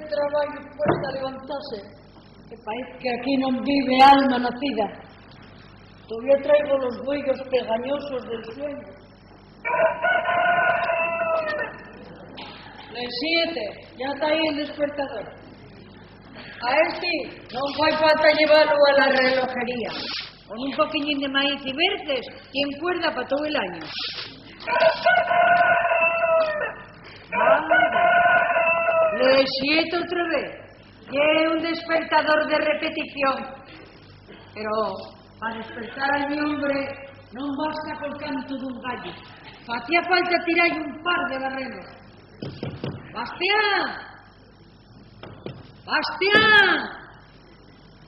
traballo cuesta levantarse, que parece que aquí non vive alma nacida. Todavía traigo los bueyos pegañosos del sueño. Las 7, ya está ahí el despertador. A este non fai falta llevarlo a la relojería. Con un poquillín de maíz y verdes, tiene cuerda para todo el año. Les 7 otra vez. Tiene un despertador de repetición. Pero para despertar a mi hombre no basta con canto de un gallo. Hacía falta tirar un par de barrenos. ¡Bastián! ¡Bastián!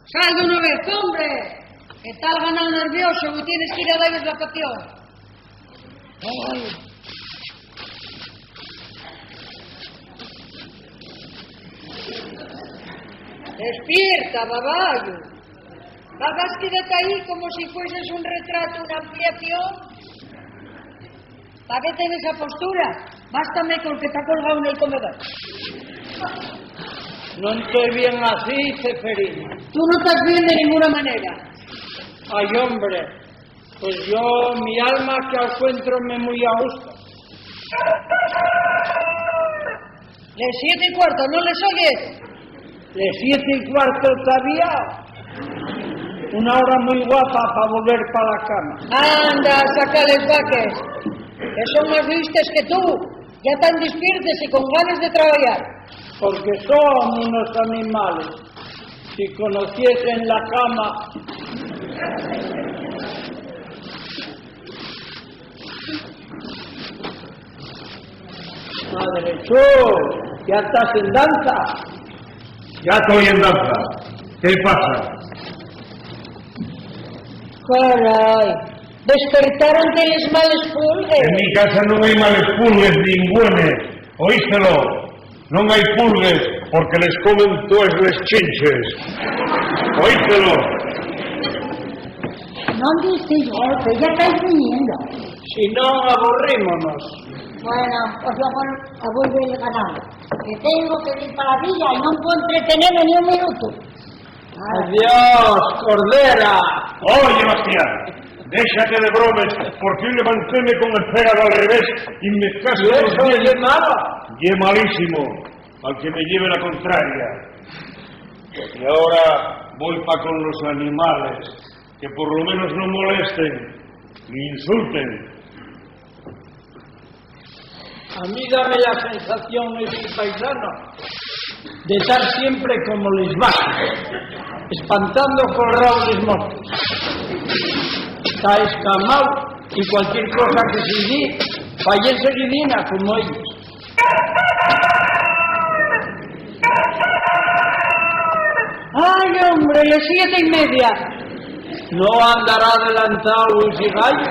¡Sal de una vez, hombre! Que tal ganado nervioso que tienes que ir a darles la pación. ¡Ay! ¡Despierta, baballo! ¿Vas quédate ahí como si fueses un retrato, una ampliación? ¿Para qué tienes esa postura? Bástame con que te ha colgado en el comedor. No estoy bien así, Ceferina. Tú no estás bien de ninguna manera. Ay, hombre, pues yo, mi alma que encuentrome muy a gusto. Les 7:15, ¿no les oyes? Les 7:15 todavía. Una hora muy guapa para volver para la cama. Anda, sácales vaques, que son más listes que tú. Ya están despiertos y con ganas de trabajar. Porque son unos animales. Si conociesen la cama. Madre, ya estás en danza. Ya estoy en danza. ¿Qué pasa? Caray, despertaron de les males pulgues. En mi casa non hai males pulgues ningunes. Oístelo. Non hai pulgues porque les comen todas les chinches. Oístelo. No dice yo, que ya estáis viniendo. Si no, aburrímonos. Bueno, pues yo a volver el ganado. Que tengo que ir para la villa y no puedo entretenerme ni un minuto. Adiós, Cordera. Oye, Bastián, déjate de bromes, porque hoy levantéme con el pégado al revés y me caso ¿Y los eso dientes. es malo? Y es malísimo, al que me lleve la contraria. Y ahora voy pa' con los animales, que por lo menos no molesten, ni insulten. A mí dame la sensación, ese paisano, de estar siempre como les va, espantando colrados montes. Está escamado y cualquier cosa que se diga, vaya enseguidina como ellos. ¡Ay, hombre, las 7:30! No andará adelantado ese gallo.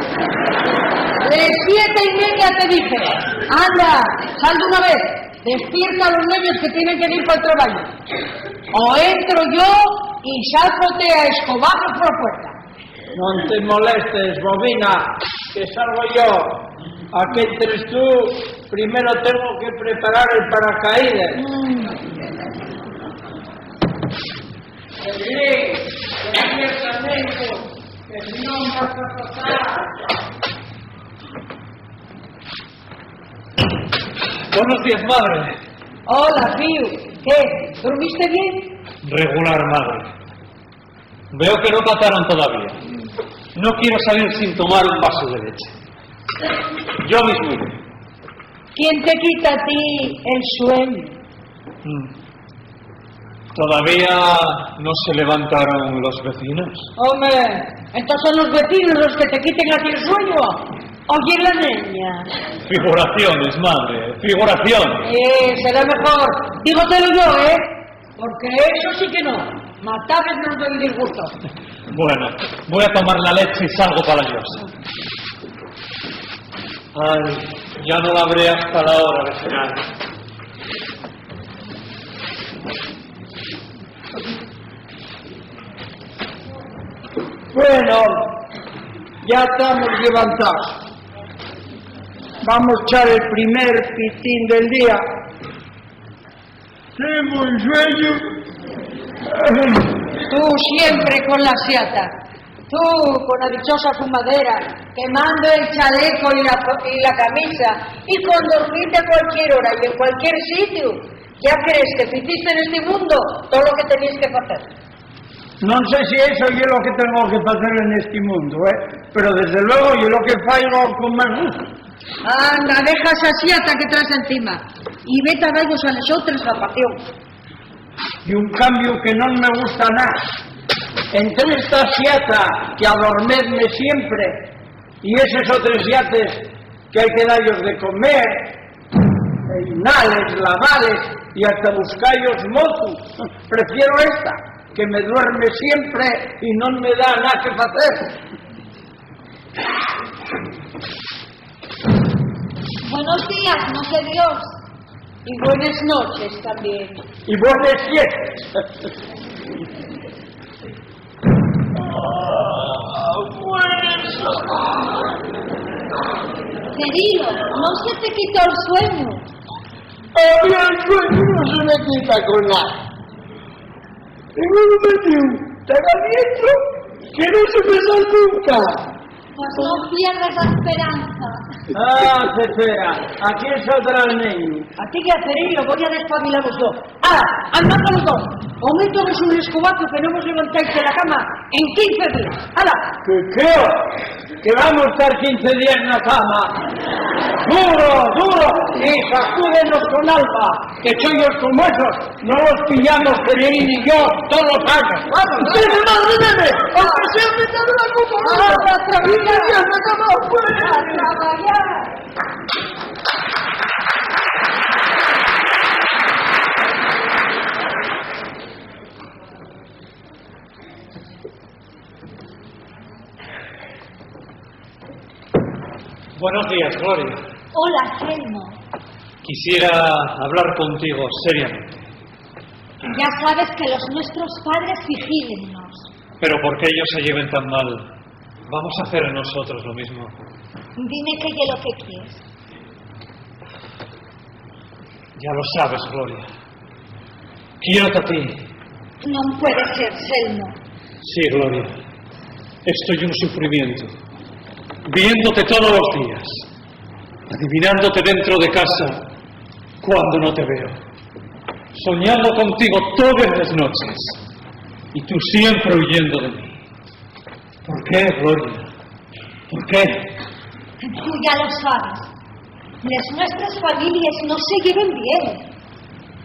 ¡Las 7:30 te dije! ¡Anda, sal de una vez! Despierta a los niños que tienen que ir para el trabajo. O entro yo y sálgote a escobarlos por la puerta. No te molestes, bobina, que salgo yo. A que entres tú, primero tengo que preparar el paracaídas. Despierta, que si no vas a pasar. Buenos días, madre. Hola, Pío. ¿Qué? ¿Dormiste bien? Regular, madre. Veo que no mataron todavía. No quiero salir sin tomar un vaso de leche. Yo mismo iré. ¿Quién te quita a ti el sueño? ¿Todavía no se levantaron los vecinos? Hombre, entonces son los vecinos los que te quiten a ti el sueño. Oye, la niña. Figuraciones, madre, figuraciones. Será mejor. Dígotelo yo, ¿eh? Porque eso sí que no. Matarles no doy disgusto. Bueno, voy a tomar la leche y salgo para la llosa. Ay, ya no la habré hasta la hora de cenar. Bueno, ya estamos levantados. Vamos a echar el primer pitín del día. tengo un sueño. Tú siempre con la siata. Tú con la dichosa fumadera, quemando el chaleco y la camisa, y con dormir de cualquier hora y en cualquier sitio. ¿Ya crees que hiciste en este mundo todo lo que tenías que hacer? No sé si eso es lo que tengo que hacer en este mundo, pero desde luego yo lo que hago con más gusto. Anda, deja esa siata que traes encima y vete a darnos a nosotros la pasión. Y un cambio que no me gusta nada. Entre esta siata que a dormirme siempre y esos otros siates que hay que darles de comer, peinales, lavales y hasta buscarlos mozos, prefiero esta, que me duerme siempre y no me da nada que hacer. Buenos días, no sé Dios. Y buenas noches también. Y buenas siestas. Querido, no se te quitó el sueño. A mí el sueño no se me quita con nada. Tengo un metido tan adentro que no se me sale nunca. Pues no pierdas la esperanza. Ah, Cefera, aquí es otra el niño. A ti que hacer y lo voy a despabilar los dos. ¡Anda los dos! Aumentonos un escobazo que no hemos levantado de la cama en 15 días. ¡Hala! Que vamos a estar 15 días en la cama. Duro, y sacúdenos con alba, que chollos como esos no los pillamos Pererín y yo todos los años. ¡Vamos! ¡Dime, madre, dime! ¡Aunque sea mitad de la copa! ¡Vamos a trabajar! ¡A trabajar! Buenos días, Gloria. Hola, Selmo. Quisiera hablar contigo seriamente. Ya sabes que los nuestros padres vigílennos. Pero ¿por qué ellos se lleven tan mal? ¿Vamos a hacer nosotros lo mismo? Dime que yo lo que quieres. Ya lo sabes, Gloria. Quiero a ti. No puede ser, Selmo. Sí, Gloria. Estoy en un sufrimiento. Viéndote todos los días. Adivinándote dentro de casa cuando no te veo. Soñando contigo todas las noches. Y tú siempre huyendo de mí. ¿Por qué, Gloria? ¿Por qué? Tú ya lo sabes. Las nuestras familias no se llevan bien.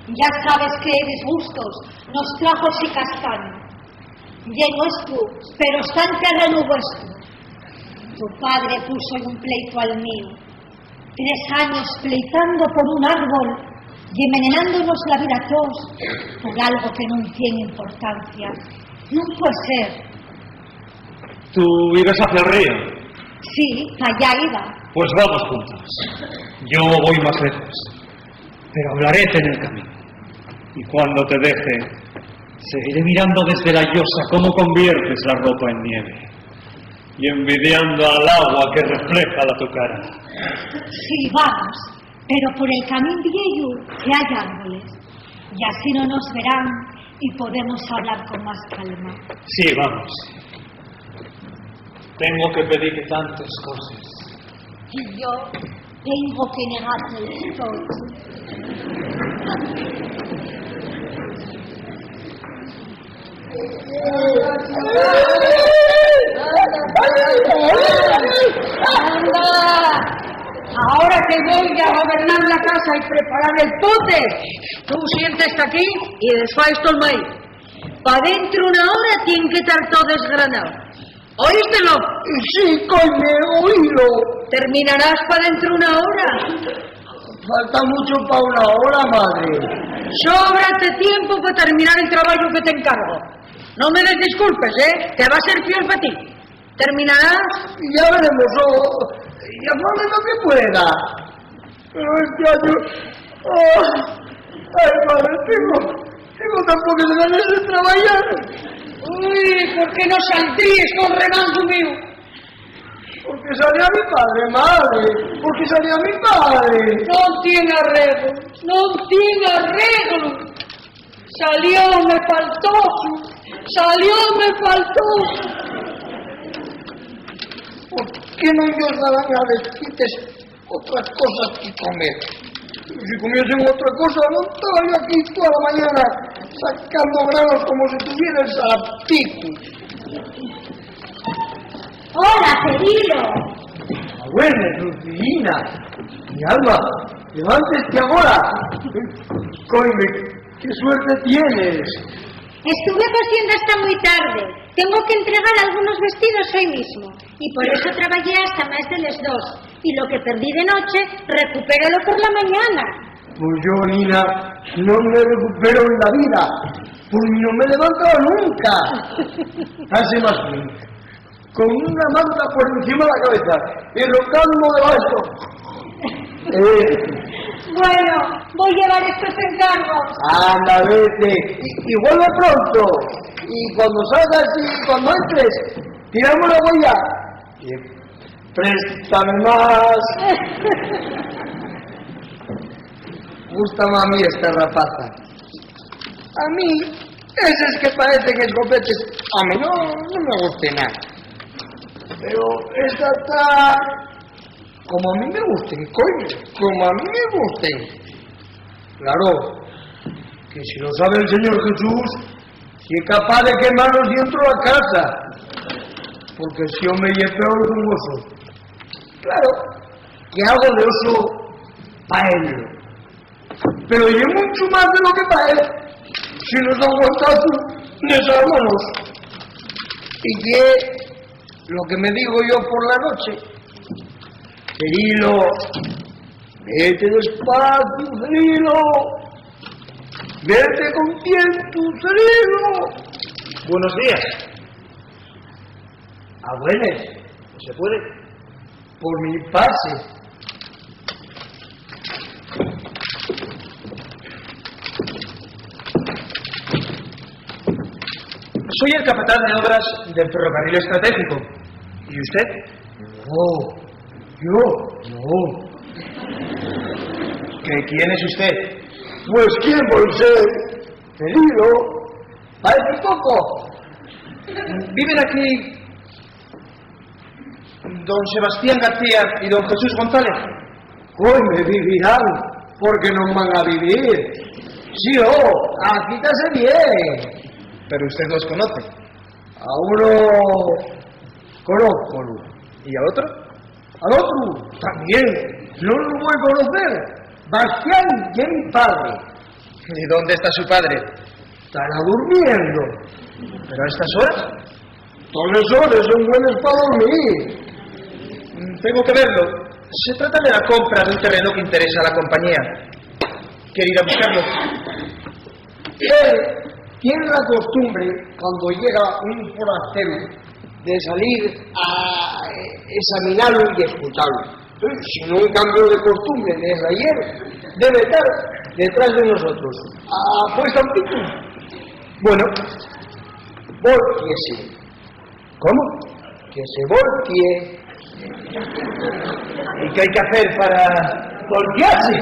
Ya sabes que disgustos, nostalgios y castaños. Lleno es tú, pero está en terreno vuestro. Tu padre puso en un pleito al mío. 3 años pleitando por un árbol y envenenándonos la vida a todos por algo que no tiene importancia. No puede ser. ¿Tú ibas hacia el río? Sí, allá iba. Pues vamos juntos. Yo voy más lejos, pero hablaréte en el camino. Y cuando te deje, seguiré mirando desde la llosa cómo conviertes la ropa en nieve y envidiando al agua que refleja tu cara. Sí, vamos, pero por el camino viejo que hay árboles, y así no nos verán y podemos hablar con más calma. Sí, vamos. Tengo que pedirte tantas cosas. Y yo tengo que negarte todo. ¡Anda! Ahora que voy a gobernar la casa y preparar el pote, tú siéntate aquí y desfáis todo el maíz. Pa' dentro una hora tiene que estar todo desgranado. ¿Oístelo? Sí, coño, oílo. Terminarás pa' dentro una hora. Falta mucho para una hora, madre. Sóbrate tiempo para terminar el trabajo que te encargo. No me des disculpes, que va a ser fiel para ti. ¿Terminarás? Ya veremos, ya no lo que pueda. Pero este año... ay, madre, tengo tan pocas ganas de trabajar. Uy, ¿por qué no saldrías con remanso mío? Porque salía mi padre, madre. Porque salía mi padre. No tiene arreglo, no tiene arreglo. Salió, me faltó. ¿Por qué no ellos daban a decirtes otras cosas que comer? Si comiesen otra cosa, no estaba yo aquí toda la mañana sacando granos como si tuviera el salpico. Hola, Cirilo. Buenas, Lucina. Mi alma, levántese ahora. Coime, qué suerte tienes. Estuve cosiendo hasta muy tarde. Tengo que entregar algunos vestidos hoy mismo. Y por eso trabajé hasta más de las 2. Y lo que perdí de noche, recupéralo por la mañana. Pues yo, Nina, no me recupero en la vida. Pues no me he levantado nunca. Hace más bien. Con una manta por encima de la cabeza y rocando debajo. Bueno, voy a llevar estos encargos. Anda, vete. Y vuelve pronto. Y cuando salgas y cuando entres, tiramos la huella. Y préstame más. Gusta mami esta rapaza. A mí, ese es que parecen escopetes. A mí no me guste nada. Pero esta está como a mí me gusten, coño, como a mí me gusten. Claro, que si lo sabe el Señor Jesús, si es capaz de quemarnos dentro de la casa, porque si yo me llevo peor que un oso. Claro, que hago de oso para él, pero yo mucho más de lo que para él, si nos aguantas tú, desarmanos. Y que lo que me digo yo por la noche, Cirilo, vete despacio, Cirilo, vete con tiempo, Cirilo. Buenos días. Abueles, ¿Se puede? por mi pase. Soy el capataz de obras del ferrocarril estratégico. ¿Y usted? No, yo, no. ¿Quién es usted? Pues quién voy a ser, Cirilo, parece poco. ¿Viven aquí don Sebastián García y don Jesús González? Hoy me vivirán, porque no van a vivir. Sí, aquí te hace bien. Pero usted los conoce. A uno conozco, ¿Y al otro? al otro también. No lo voy a conocer. Bastián y es mi padre. ¿Y dónde está su padre? Estará durmiendo. ¿Pero a estas horas? Todas las horas son buenas para dormir. Tengo que verlo. Se trata de la compra de un terreno que interesa a la compañía. ¿Quiere ir a buscarlo? Él tiene la costumbre, cuando llega un forastero, de salir a examinarlo y escucharlo. Entonces, si no un cambio de costumbre desde ayer, debe estar detrás de nosotros. Pues Tampito. Bueno, volquiese. ¿Cómo? Que se volquie. ¿Y qué hay que hacer para ¡Volquearse!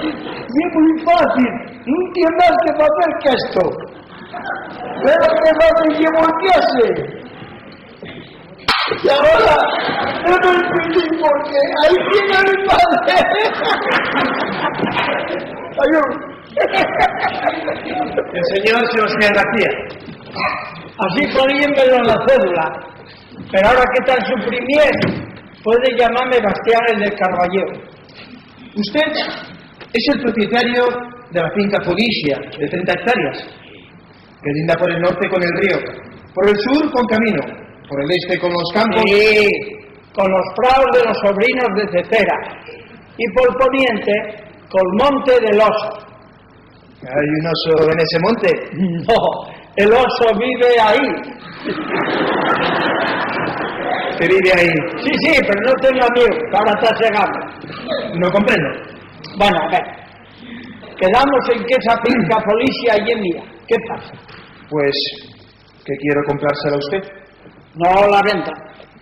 Y es muy fácil. No tiene más que hacer que esto. Pero que fácil que volquearse. Y ahora, no me entendí porque ahí tiene a mi padre. Adiós. el señor Sebastián García? Así poníenmelo en la cédula. Pero ahora que está en su premier, puede llamarme Bastián el del Carballero. Usted es el propietario de la finca Felicia, de 30 hectáreas, que linda por el norte con el río, por el sur con camino, por el este con los campos. Sí, con los prados de los sobrinos de Cetera. Y por poniente, con Monte del Oso. ¿Hay un oso en ese monte? No, el oso vive ahí. ¿Que vive ahí? Sí, pero no tenga miedo, que ahora está cegado. No comprendo. Bueno, a ver. Quedamos en que esa finca Felicia allí es mía. ¿Qué pasa? Pues que quiero comprársela a usted. No la venta.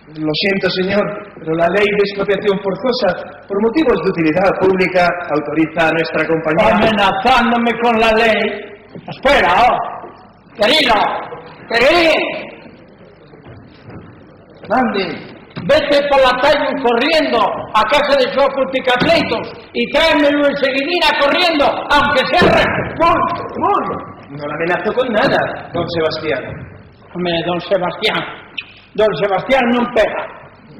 Lo siento, señor, pero la ley de expropiación forzosa, por motivos de utilidad pública, autoriza a nuestra compañía... Amenazándome con la ley. Espera, querido, Mande. vete por la calle corriendo a casa de Xuacu Picapleitos y tráemelo enseguidina corriendo, aunque sea No la amenazo con nada, don Sebastián. Hombre, don Sebastián no pega.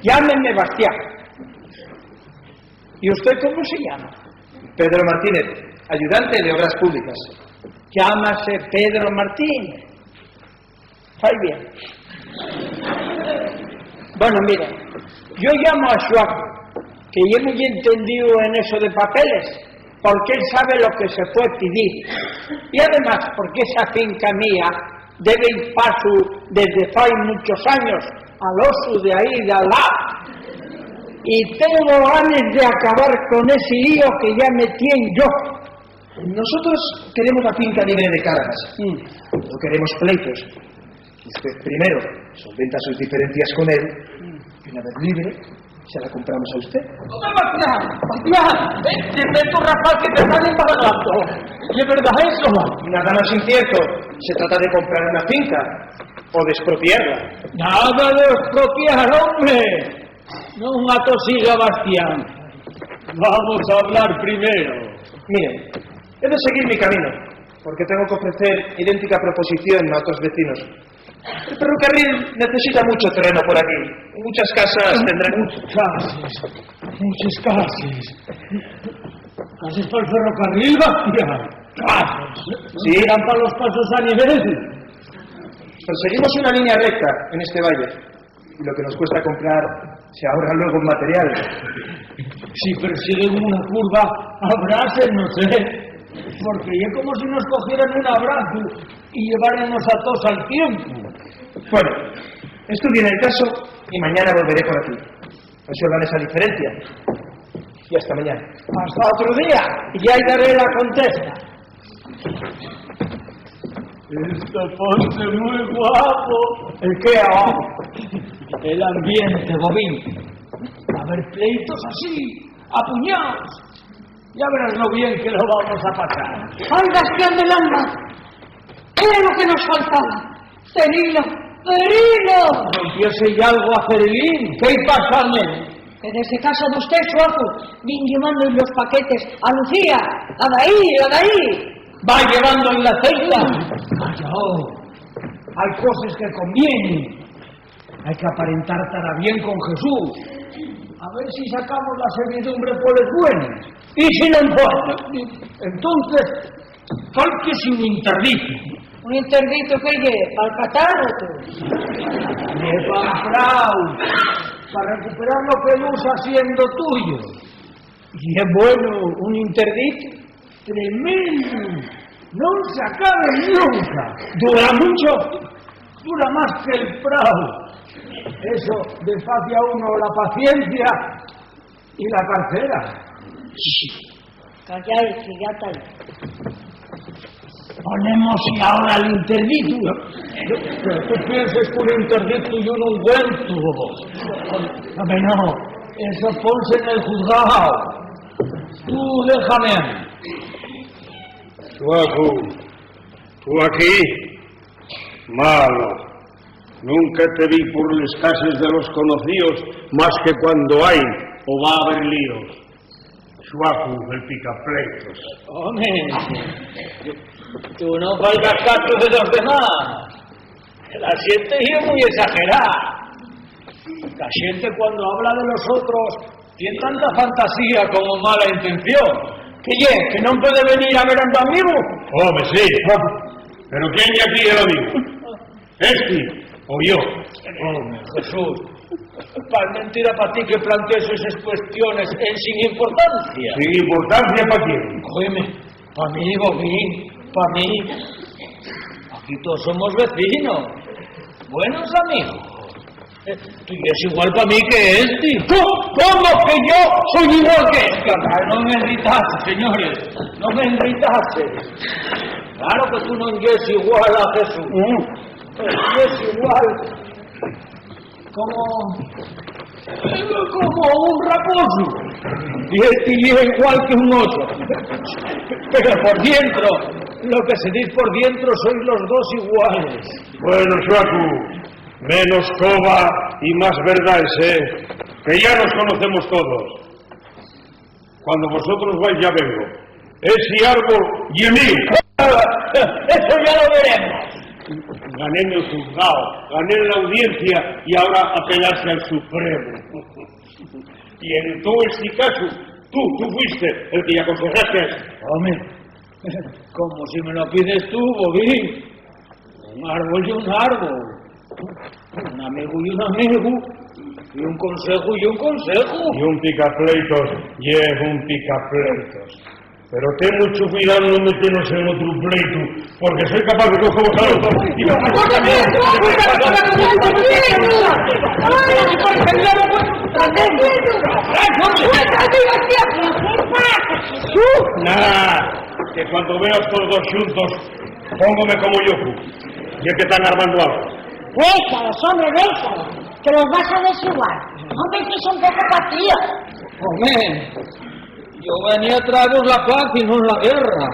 Llámenme Bastián. ¿Y usted cómo se llama? Pedro Martínez, ayudante de Obras Públicas. Llámase Pedro Martínez. Está bien. Bueno, mira, yo llamo a Xuacu, que yo muy entendido en eso de papeles, porque él sabe lo que se puede pedir. Y además, porque esa finca mía debe ir paso desde hace muchos años al oso de ahí de al lado. Y tengo ganas de acabar con ese lío que ya me tiene yo. Nosotros queremos la finca libre de cargas. No queremos pleitos. Usted primero solventa sus diferencias con él y una vez libre se la compramos a usted. Bastián, vete tu rapaz que te están embargando. ¿Y es verdad eso? Nada más incierto. Se trata de comprar una finca o de expropiarla. Nada de expropiar, hombre. No atosiga, Bastián. Vamos a hablar primero. Miren, he de seguir mi camino, porque tengo que ofrecer idéntica proposición a otros vecinos. El ferrocarril necesita mucho terreno por aquí. Muchas casas tendrán... Muchas casas. ¿Casas para el ferrocarril, Bastián? Casas. Sí. ¿Irán para los pasos a nivel? Perseguimos una línea recta en este valle. Y lo que nos cuesta comprar se ahorra luego en material. Si persiguen una curva, abracen, no sé. Porque es como si nos cogieran un abrazo y lleváramos a todos al tiempo. Bueno, estudien el caso y mañana volveré por aquí. Resuelvan esa diferencia. Y hasta mañana. Hasta otro día. Y ya daré la contesta. Esto ponte muy guapo. ¿El qué? El ambiente, Bobín. A ver pleitos así, apuñados. Ya verás lo bien que lo vamos a pasar. ¡Ay, Bastián del alma! Era lo que nos faltaba. ¡Cerilo! ¡Cerilo! Empiece ya algo a Cerilín. ¿Qué pasa, nene? Que desde casa de usted, Xuacu, vin llevando en los paquetes a Lucía, la de ahí. Va llevando en la celda. Callao. Hay cosas que convienen. Hay que aparentar estar bien con Jesús. A ver si sacamos la servidumbre por el bueno. Y si no importa, entonces, cálquese un interdito. ¿Un interdito que lleve? ¿Para el catarro? Me he comprado para recuperar lo que no usa siendo tuyo. Y es bueno un interdito tremendo. No se acabe nunca. Dura mucho. Dura más que el prado. Eso desfacia a uno la paciencia y la cartera. Calláis, que ya está ahí. Ponemos ahora el interdito. Pero tú piensas que un interdito y un ungüento. No, eso ponse en el juzgado. Tú déjame a mí. Xuacu, tú aquí, malo. Nunca te vi por las casas de los conocidos más que cuando hay o va a haber líos. Xuacu, el picapleitos. Hombre, tú no valgas caso de los demás. La gente es muy exagerada. La gente cuando habla de los otros tiene tanta fantasía como mala intención. Que no puede venir a ver a tu amigo. Hombre, sí. Pero ¿quién de aquí es el amigo? ¿Este o yo? Hombre, Jesús. Es mentira para ti que plantees esas cuestiones sin importancia. ¿Sin importancia para quién? Óyeme, para mí, Bobín, para mí. Aquí todos somos vecinos. Buenos amigos. Tú eres igual para mí que este. ¿Cómo que yo soy igual que este? No me irritase, señores. No me irritase. Claro que tú no eres igual a Jesús. Eres igual como un raposo. Y igual que un oso. Pero por dentro, lo que se dice por dentro, sois los dos iguales. Bueno, Xuacu, menos coba y más verdades, que ya nos conocemos todos. Cuando vosotros vais ya vengo. Ese árbol y el mío. Eso ya lo veremos. Gané en el juzgado, gané en la audiencia y ahora apelarse al Supremo. Y en todo este caso, tú fuiste el que aconsejaste a esto. Hombre, como si me lo pides tú, Bobín. Un árbol y un árbol. Un amigo y un amigo. Y un consejo y un consejo. Y un picapleitos y es un picapleitos. Pero ten mucho cuidado no meternos en otro pleito, porque soy capaz de coger vos a los dos y no... Nada, que cuando veo a estos dos juntos, póngome como Yoku, y es que están armando algo. Déjalos, hombre, déjalos, que los vas a desigual. Hombre, que son poco patíos. Hombre, yo venía a traeros la paz y no la guerra.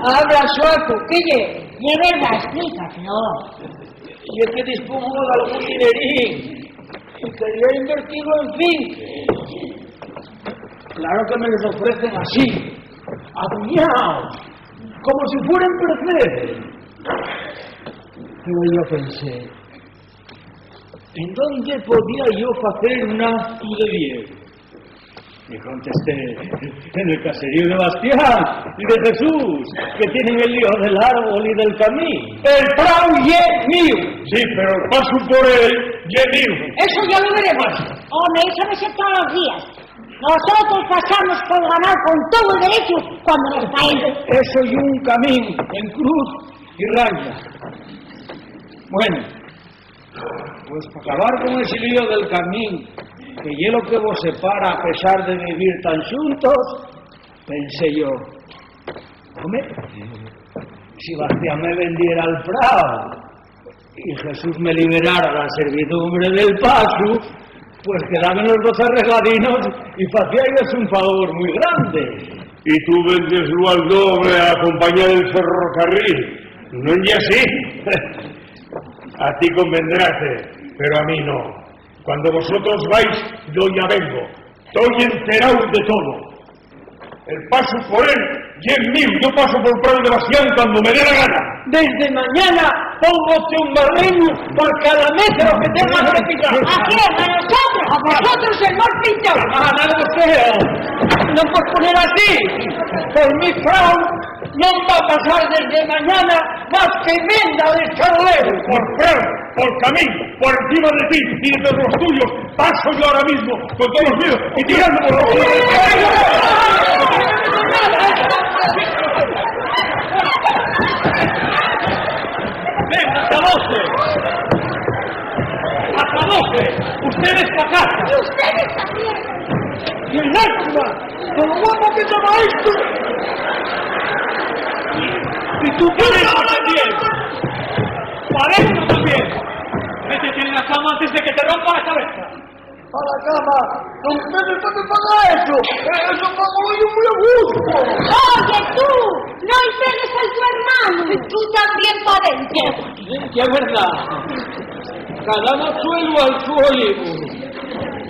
Habla, Xuacu, pille. De verdad, explícatelo. Y es que dispongo de algún dinerín y quería invertirlo en finque. Claro que me los ofrecen así, acuñados, como si fueran percebes. Pero yo pensé, ¿en dónde podía yo hacer un acto de bien? Y contesté, en el caserío de Bastián y de Jesús, que tienen el lío del árbol y del camino. ¡El prau ye mío! Sí, pero el paso por él ye mío. Eso ya lo veremos. Hombre, eso me sé todos los días. Nosotros pasamos por ganar con todo el derecho cuando nos caemos. Eso y un camino en cruz y raya. Bueno, pues para acabar con ese lío del camino, que es lo que vos separa a pesar de vivir tan juntos, pensé yo, hombre, si Bastián me vendiera al prado y Jesús me liberara la servidumbre del paso, pues quedaban los dos arregladinos y hacíais un favor muy grande. Y tú vendeslo al doble a acompañar el ferrocarril. No es así. A ti convendráte, pero a mí no. Cuando vosotros vais, yo ya vengo. Estoy enterado de todo. El paso por él y es mío. Yo paso por Prado de Bastián cuando me dé la gana. Desde mañana póngote un barreño por cada metro que tengas que picar. ¿A quién? ¿A nosotros? A vosotros el morpito. Nada feo. No puedes poner así. Por mi frau no va a pasar desde mañana más que menda de charlero. Por Prado, por camino, por encima de ti y de los tuyos, paso yo ahora mismo con todos los míos y tirando por los míos. ¡Venga, hasta 12! ¡Hasta 12! ¡Ustedes para acá! Y ustedes también. ¡Y el Náxima! ¡Con lo guapo que estaba esto! ¡Y tú quieres también! ¡Para eso también! ¡Métete en la cama antes de que te rompa la cabeza! ¡A la cama! ¡No ustedes no me pagan eso! ¡Eso pago yo muy a gusto! Oye, tú, no pegues a tu hermano. Tú también para adentro. ¡Qué verdad! Cada mochuelo al su olivo.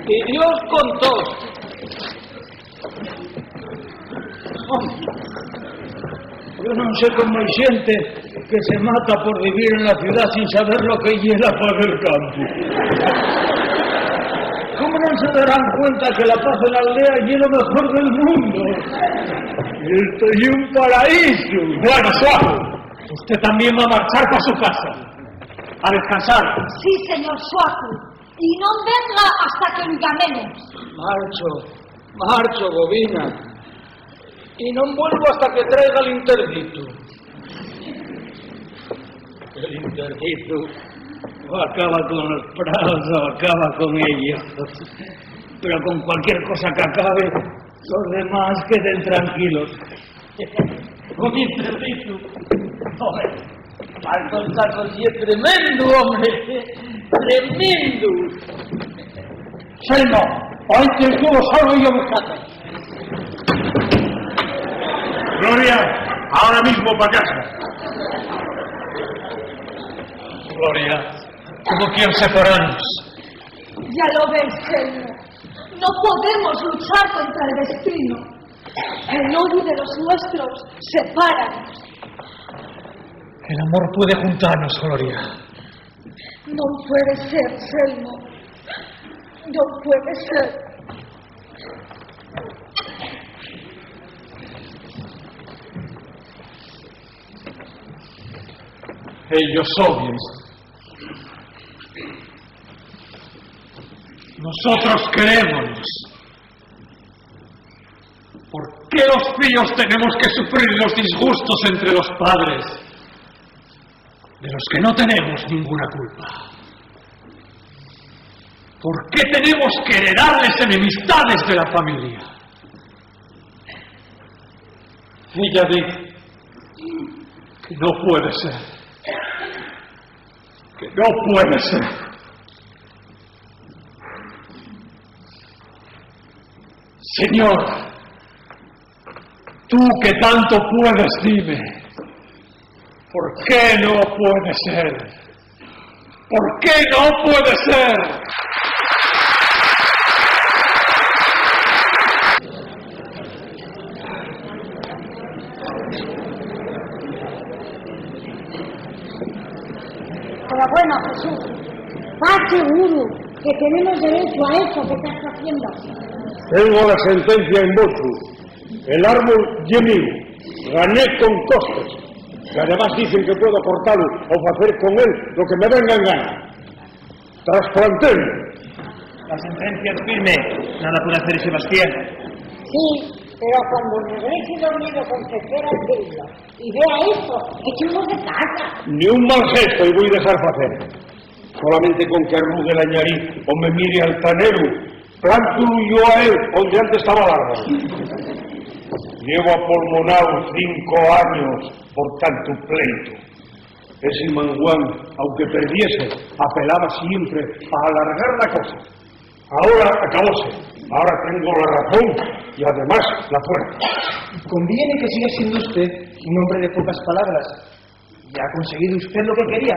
Y Dios con todos. Yo no sé cómo hay gente que se mata por vivir en la ciudad sin saber lo que es la paz del campo. ¿Cómo no se darán cuenta que la paz de la aldea es lo mejor del mundo? Esto es un paraíso. Bueno, Suaku, usted también va a marchar para su casa, a descansar. Sí, señor Suaku. Y no venga hasta que engamemos. Marcho, bobina. Y no vuelvo hasta que traiga el interdito. El interdito o acaba con los prados o acaba con ellos. Pero con cualquier cosa que acabe, los demás queden tranquilos. Con interdito. Hombre, al contarlo sí es tremendo, hombre. Tremendo. Selmo, hoy te estuvo solo y yo buscando. Gloria, ahora mismo para casa. Gloria, ¿cómo quieren separarnos? Ya lo ves, Selmo. No podemos luchar contra el destino. El odio de los nuestros separa. El amor puede juntarnos, Gloria. No puede ser, Selmo. No puede ser. Ellos odian. Nosotros queremos. ¿Por qué los fíos tenemos que sufrir los disgustos entre los padres, de los que no tenemos ninguna culpa? ¿Por qué tenemos que heredarles enemistades de la familia? Ella dice que no puede ser. Que no puede ser. Señor, tú que tanto puedes, dime, ¿por qué no puede ser? ¿Por qué no puede ser? Pero bueno, Jesús, ¿estás seguro que tenemos derecho a eso que estás haciendo? Tengo la sentencia en bolso. El árbol ye mío. Gané con costes. Y además dicen que puedo cortarlo o hacer con él lo que me venga en gana. Trasplantélo. La sentencia es firme. Nada puede hacer Sebastián. Sí, pero cuando regrese dormido con tercera siglo y vea esto, echemos de casa. Ni un mal gesto y voy a dejar hacer. Solamente con que arrugue la nariz o me mire altanero, planto yo a él donde antes estaba el árbol. Llevo apolmonado 5 años por tanto pleito. Ese manguán, aunque perdiese, apelaba siempre a alargar la cosa. Ahora acabóse. Ahora tengo la razón y además la fuerza. Conviene que siga siendo usted un hombre de pocas palabras. Ya ha conseguido usted lo que quería.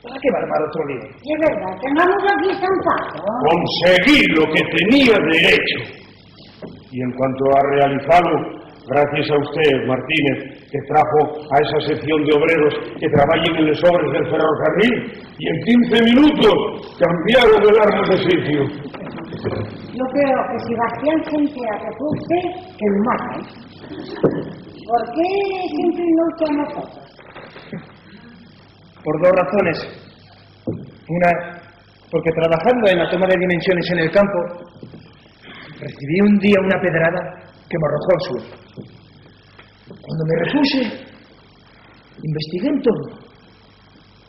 ¿Para qué va a armar otro lío? Y es verdad, tengamos aquí estampado. Conseguí lo que tenía derecho. Y en cuanto a realizarlo, gracias a usted, Martínez, que trajo a esa sección de obreros que trabajan en los sobres del ferrocarril, y en 15 minutos cambiaron el arma de sitio. Yo creo que Sebastián se entera que fue usted que lo mata. ¿Por qué siempre lucha a nosotros? Por 2 razones. Una, porque trabajando en la toma de dimensiones en el campo, recibí un día una pedrada que me arrojó al suelo. Cuando me repuse, investigué en todo.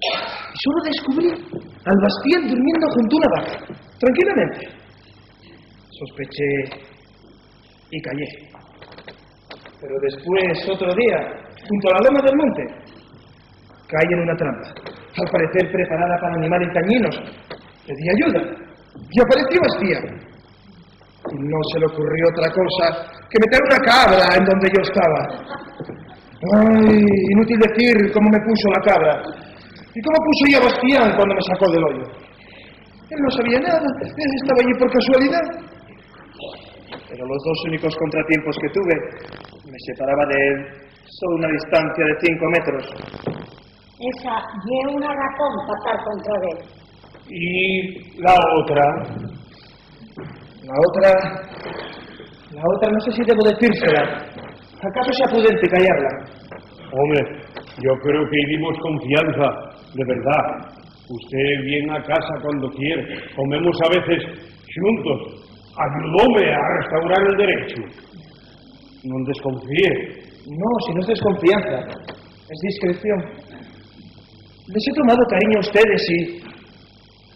Y solo descubrí al Bastián durmiendo junto a una vaca, tranquilamente. Sospeché y callé. Pero después, otro día, junto a la loma del monte, caí en una trampa, al parecer preparada para animales dañinos. Pedí ayuda y apareció Bastián. Y no se le ocurrió otra cosa que meter una cabra en donde yo estaba. Ay, inútil decir cómo me puso la cabra. ¿Y cómo puso yo a Bastián cuando me sacó del hoyo? Él no sabía nada, él estaba allí por casualidad. Pero los 2 únicos contratiempos que tuve me separaba de él solo una distancia de 5 metros. Esa lleva una razón para estar contra él. Y la otra. La otra no sé si debo decírsela. ¿Acaso sea prudente callarla? Hombre, yo creo que dimos confianza, de verdad. Usted viene a casa cuando quiere. Comemos a veces juntos. Ayudóme a restaurar el derecho. No desconfíe. No, si no es desconfianza, es discreción. Les he tomado cariño a ustedes y...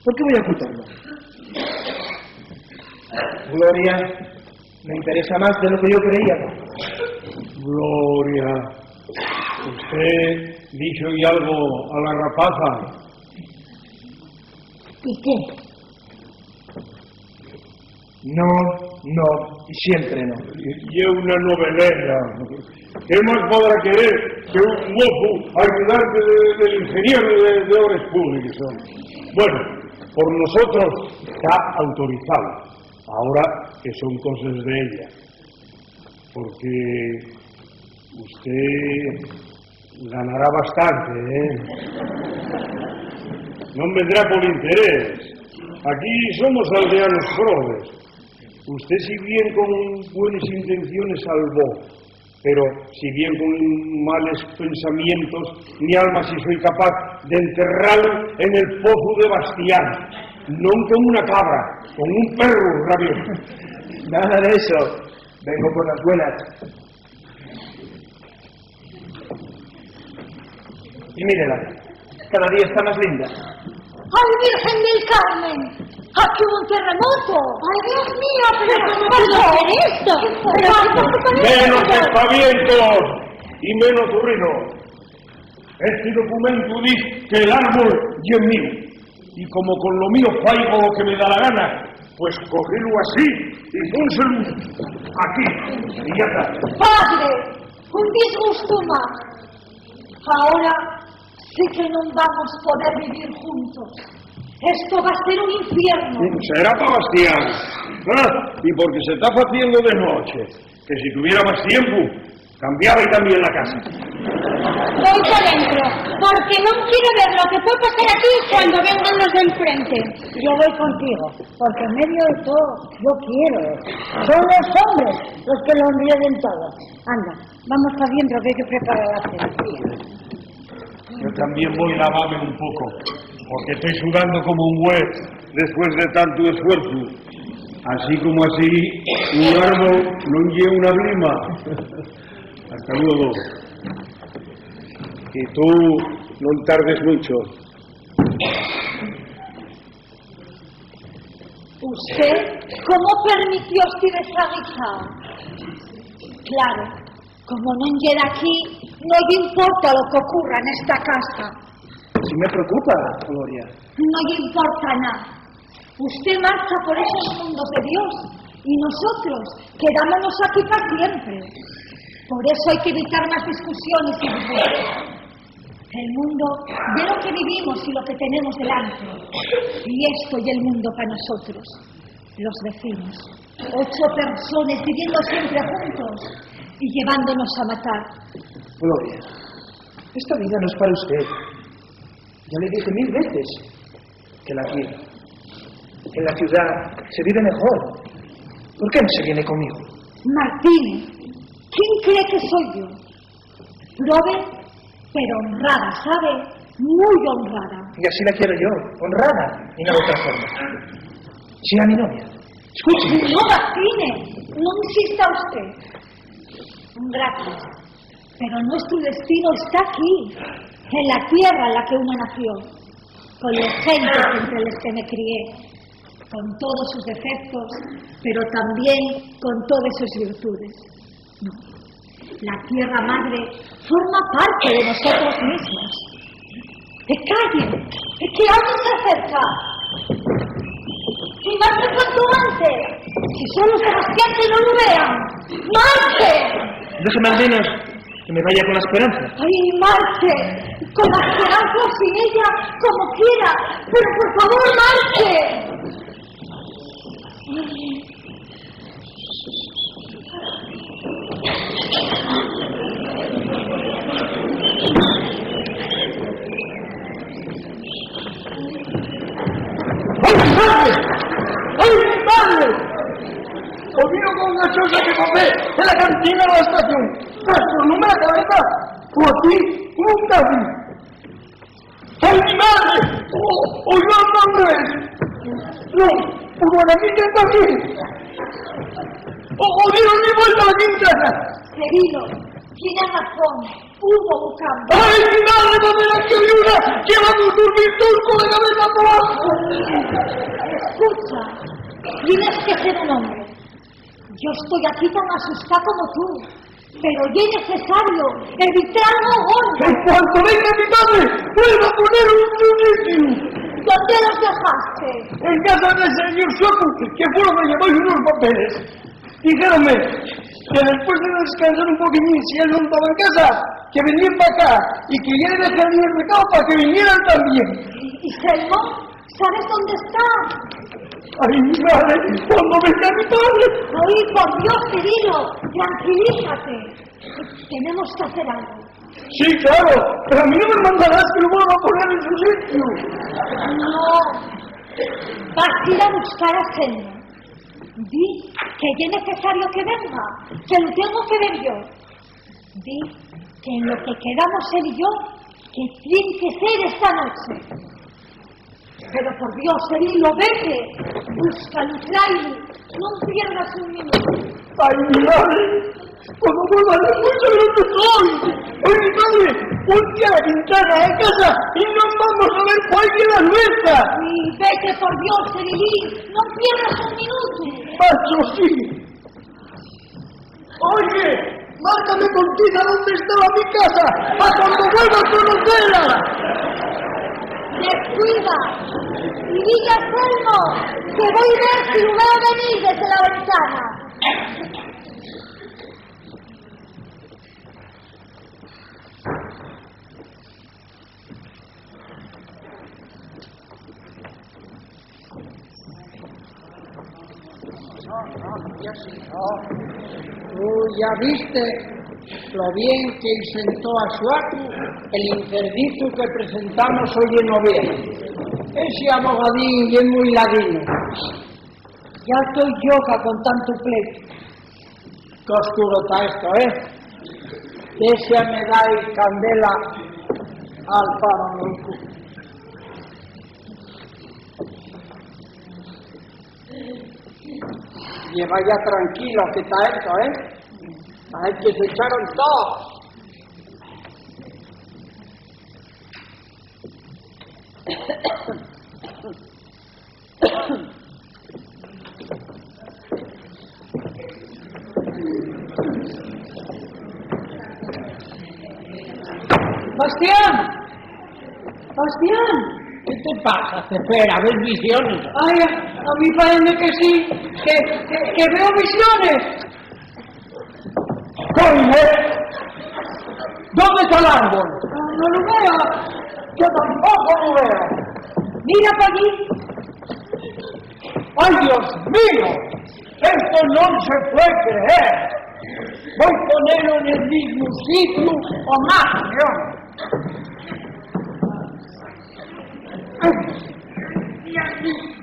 ¿por qué voy a ocultarlo? Gloria, me interesa más de lo que yo creía. Gloria, usted dicho y algo a la rapaza. ¿Y qué? No, no y siempre no. Y es una novelera. ¿Qué más podrá querer que un mozo ayudante del ingeniero de obras públicas? Bueno, por nosotros está autorizado. Ahora que son cosas de ella. Porque usted ganará bastante, No vendrá por interés. Aquí somos aldeanos probes. Usted si bien con buenas intenciones salvó, pero si bien con males pensamientos, mi alma si soy capaz de enterrarlo en el pozo de Bastián, no con una cabra, con un perro rabioso. Nada de eso. Vengo por las buenas. Y mírela, cada día está más linda. ¡Ay, Virgen del Carmen! ¡Aquí hubo un terremoto! ¡Ay, Dios mío! ¿Pero cómo puede ser esto? Menos espavientos y menos ruido. Este documento dice que el árbol es mío. Y como con lo mío faigo lo que me da la gana, pues cogílo así y pónselo aquí. Y ya está. ¡Padre! Un disgusto más. Ahora sí que no vamos a poder vivir juntos. Esto va a ser un infierno. Será para Bastián. Y porque se está haciendo de noche, que si tuviera más tiempo, cambiaba y también la casa. Voy para adentro, porque no quiero ver lo que puede pasar aquí cuando vengan los de enfrente. Yo voy contigo, porque en medio de todo yo quiero. Son los hombres los que lo enrieden todo. Anda, vamos para adentro que hay que preparar la cena. Yo también voy a lavarme un poco, porque estoy sudando como un buey después de tanto esfuerzo. Así como así, un árbol no lleva una blima. Hasta luego. Y tú no tardes mucho. ¿Usted cómo permitió este desaguisado? Claro, como no llega aquí, no le importa lo que ocurra en esta casa. Sí me preocupa, Gloria. No le importa nada. Usted marcha por esos mundos de Dios y nosotros quedámonos aquí para siempre. Por eso hay que evitar más discusiones y disputas. El mundo de lo que vivimos y lo que tenemos delante. Y esto y el mundo para nosotros, los vecinos. 8 personas viviendo siempre juntos y llevándonos a matar. Gloria, esta vida no es para usted. Ya le dije 1000 veces que la quiero. En la ciudad se vive mejor. ¿Por qué no se viene conmigo? Martínez, ¿quién cree que soy yo? Prove, pero honrada, ¿sabe? Muy honrada. Y así la quiero yo, honrada, y no de otra forma. Sea mi novia. Escúcheme. No, Martínez, no insista usted. Gracias. Pero nuestro destino está aquí, en la tierra en la que uno nació, con los gentes entre los que me crié, con todos sus defectos, pero también con todas sus virtudes. No. La tierra madre forma parte de nosotros mismos. ¡Callen! ¡Es que alguien se acerca! ¡Y marchen cuanto antes! ¡Si solo Sebastián que no lo vean! ¡Marchen! Déjeme al menos que me vaya con la esperanza. ¡Ay, marchen! Con la esperanza o sin ella, como quiera, pero por favor, marchen. ¡Ay, mi padre! ¡Ay, mi padre! Os vino con una choza que compré en la cantina de la estación. Trastornóme la cabeza, o aquí, un taxi. ¡Ay, mi madre! ¡O yo no es! ¡No! ¡O con la niña también! ¡O dieron mi vuelta a la quinta! Querido, tiene razón. Hubo un cambio. ¡Ay, mi madre, dame la que ayuda! ¡Llevamos un turco de cabeza para abajo! Escucha, tienes que ser un hombre. Yo estoy aquí tan asustada como tú, pero ya es necesario evitar algo gordo. ¡En cuanto venga mi padre, vuelva a poner un inicio! ¿Dónde los dejaste? En casa del señor Soku, que fue lo que llevó unos papeles. Dijéronme que después de descansar un poquillín, si él no estaba en casa, que venían para acá y que ya le dejaron el recado para que vinieran también. ¿Y Selmo? ¿Sabes dónde está? Ay, mi madre, cuando venga mi padre. Ay, por Dios, Cirilo, tranquilízate. Tenemos que hacer algo. Sí, claro, pero a mí no me mandarás que lo vuelva a poner en su sitio. No. Vas a ir a buscar a Selmo. Di que es necesario que venga, que lo tengo que ver yo. Di que en lo que quedamos él y yo, que tiene que ser esta noche. Pero por Dios, Cirilo, vete. Búscalo, tráelo. No pierdas un minuto. Ay, mi madre, cuando vuelva después de dónde estoy. Ay, mi madre, ponte a la ventana de casa y nos vamos a ver cuál es la nuestra. Y vete por Dios, Cirilín. No pierdas un minuto. Macho, sí. Oye, márcame con tiza dónde estaba mi casa, a cuando vuelva a conocerla. Descuida. Y dile a Selmo que voy a ver si lo veo venir desde la ventana. Ya viste lo bien que sentó a Suaku el interdito que presentamos hoy en noviembre. Ese abogadín es muy ladino. Ya estoy yoca con tanto pleito. Qué oscuro está esto, Déseame dar candela al paro. Lleva ya tranquilo que está esto, Hay que se echaron todos. ¡Bastián! ¡Bastián! ¿Qué te pasa, Cepera? ¿Ves visiones? Ay, a mí parece que sí, que veo visiones. ¡Coño! ¿Dónde está el árbol? No lo veo. Yo tampoco lo veo. Mira para allí. ¡Ay, Dios mío! ¡Esto no se puede creer! Voy a ponerlo en el mismo sitio o más, León.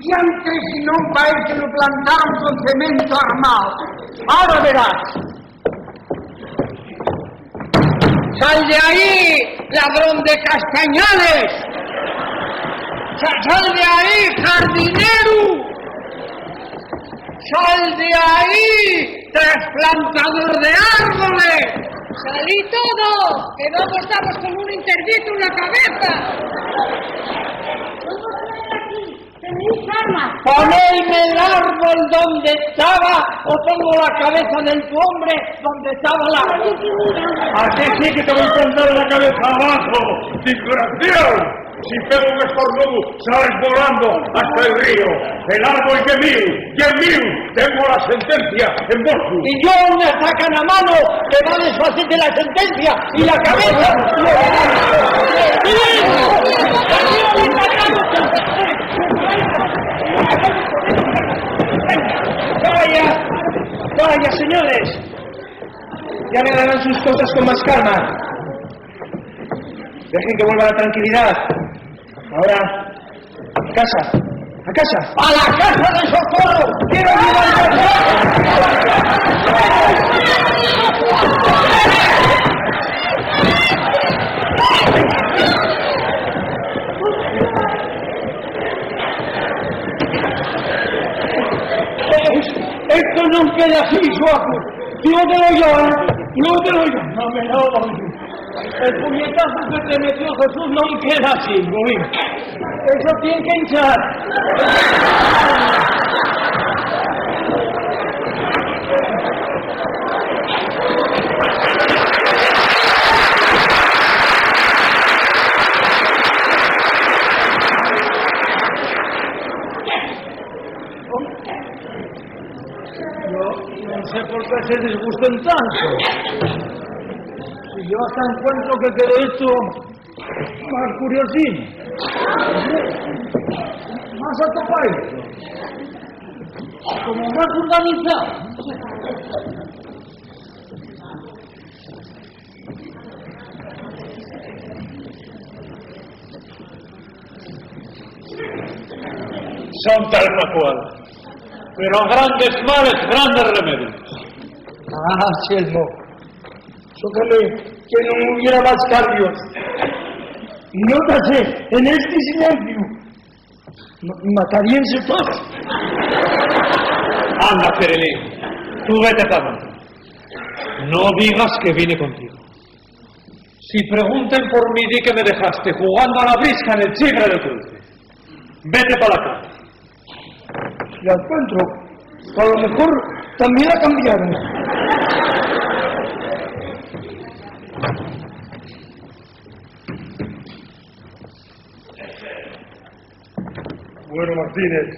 Y antes si no parece que lo plantaron con cemento armado. Ahora verás. ¡Sal de ahí, ladrón de castañales! ¡Sal de ahí, jardinero! ¡Sal de ahí, trasplantador de árboles! ¡Salí todos! ¡Que no estamos con un interdito en la cabeza! ¿Tenéis armas? ¡Ponedme el árbol donde estaba o pongo la cabeza del tu hombre donde estaba el árbol! Así sí que te voy a plantar la cabeza abajo, desgraciado. Si pego un estornudo, sales volando hasta el río. El árbol que es mío. Tengo la sentencia en bolso. Y yo una sacan a mano que va a deshacerse la sentencia y la cabeza. Vaya, señores. Ya me darán sus cosas con más calma. Dejen que vuelva la tranquilidad. Ahora, a casa. ¡A la casa de socorro! ¡Quiero ir a Esto no queda así, Suaku. No te lo yo. No me lo doy. El puñetazo que te metió Jesús no queda así, Rubín. Eso tiene que hinchar. se disgusten tanto. Si yo hasta encuentro que quedó esto más curiosín. Más atopado. Como más organizado. Son tal cual. Pero grandes males, grandes remedios. Ah, Selmo. Sócale que no hubiera más cambios. Y nótase, en este silencio, mataríanse todos. Anda, Ferelín, tú vete a cama. No digas que vine contigo. Si pregunten por mí, di que me dejaste jugando a la brisca en el Chigre del Cruce. Vete para la cama. Si la encuentro, a lo mejor también la cambiaron. Bueno, Martínez,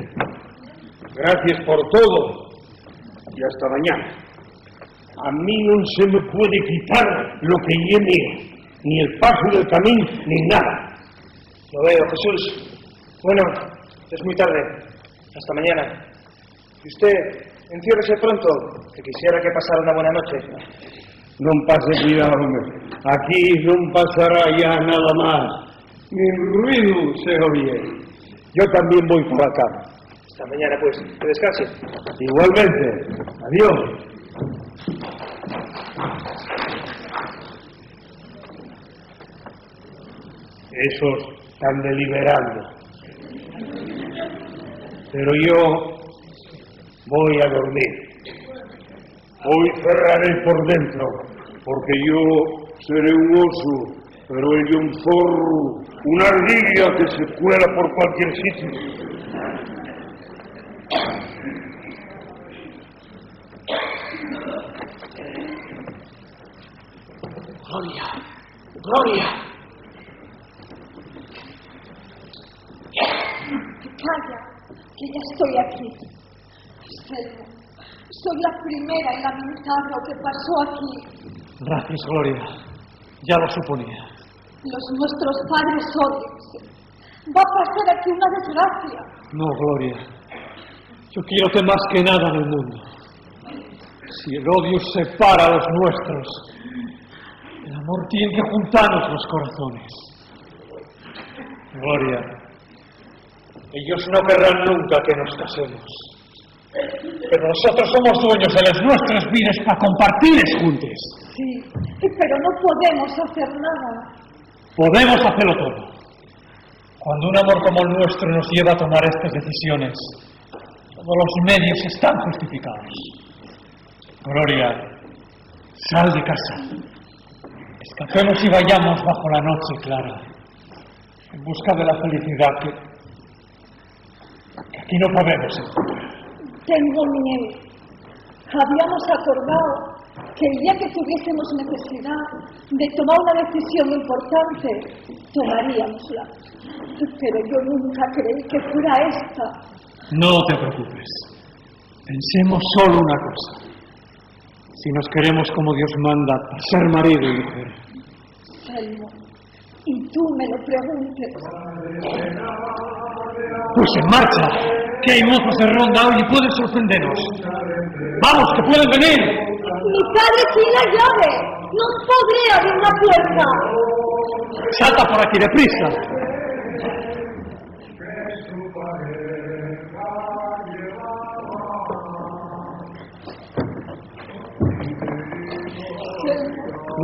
gracias por todo y hasta mañana. A mí no se me puede quitar lo que yo mío, ni el paso del camino, ni nada. Lo veo, Jesús. Bueno, es muy tarde. Hasta mañana. Y usted, enciérrese pronto, que quisiera que pasara una buena noche. No pase cuidado, hombre. Aquí no pasará ya nada más. Ni ruido se oye. Yo también voy para la cama. Hasta mañana, pues. Que descanse. Igualmente. Adiós. Esos están deliberando. Pero yo voy a dormir. Hoy cerraré por dentro, porque yo seré un oso, pero él un zorro, una ardilla que se cuela por cualquier sitio. Gloria, Gloria. Calla, que ya estoy aquí. Selmo, soy la primera en lamentar lo que pasó aquí. Gracias, Gloria. Ya lo suponía. Los nuestros padres odian. Va a pasar aquí una desgracia. No, Gloria. Yo quiero que más que nada en el mundo. Si el odio separa a los nuestros, el amor tiene que juntarnos los corazones. Gloria, ellos no querrán nunca que nos casemos. Pero nosotros somos dueños de las nuestras vidas para compartirles juntos. Sí, pero no podemos hacer nada. Podemos hacerlo todo. Cuando un amor como el nuestro nos lleva a tomar estas decisiones, todos los medios están justificados. Gloria, sal de casa. Escapemos y vayamos bajo la noche clara, en busca de la felicidad que aquí no podemos encontrar. Tengo miedo. Habíamos acordado que el día que tuviésemos necesidad de tomar una decisión importante, tomaríamosla. Pero yo nunca creí que fuera esta. No te preocupes. Pensemos solo una cosa. Si nos queremos como Dios manda, para ser marido y mujer. Selmo, y tú me lo preguntes. Pues en marcha, que hay mozos de ronda hoy y pueden sorprendernos. ¡Vamos, que pueden venir! Mi padre tiene la llave. No podré abrir la puerta. ¡Salta por aquí, deprisa!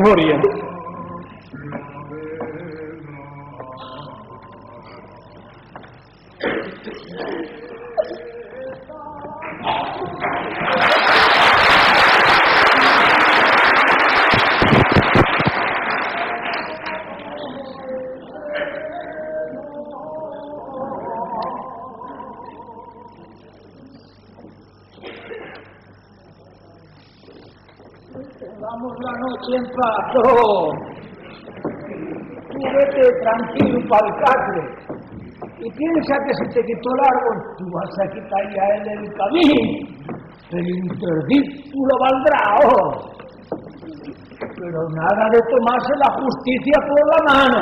Gloria. Vamos la noche en paz, oh. Tú vete tranquilo para el catre y piensa que si te quitó el árbol, tú vas a quitar ya él el camino. el interdicto valdrá, oh. Pero nada de tomarse la justicia por la mano.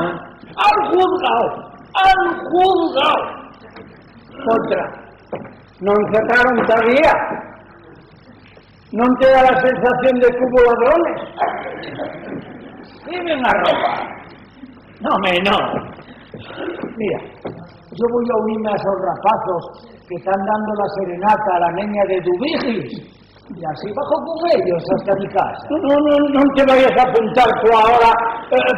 ¡Al juzgado! ¡Al juzgado! Contra, non cerraron todavía. Non te da la sensación de que hubo ladrones. Dime a robar. No, no. Mira, yo voy a unirme a esos rapazos que están dando la serenata a la niña de Dubigis. Y así bajo con ellos hasta mi casa. No te vayas a apuntar tú ahora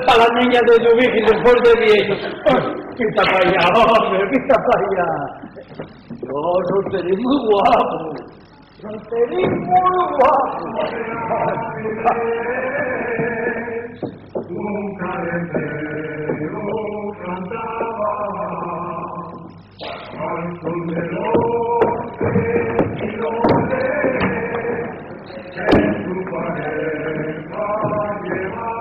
para la niña de Dubigis después de ellos. Quita para allá, hombre, quita para allá. No, solterín muy guapo. Solterín muy guapo. Un carretero cantaba al sol de norte y norte en su pareja llevaba.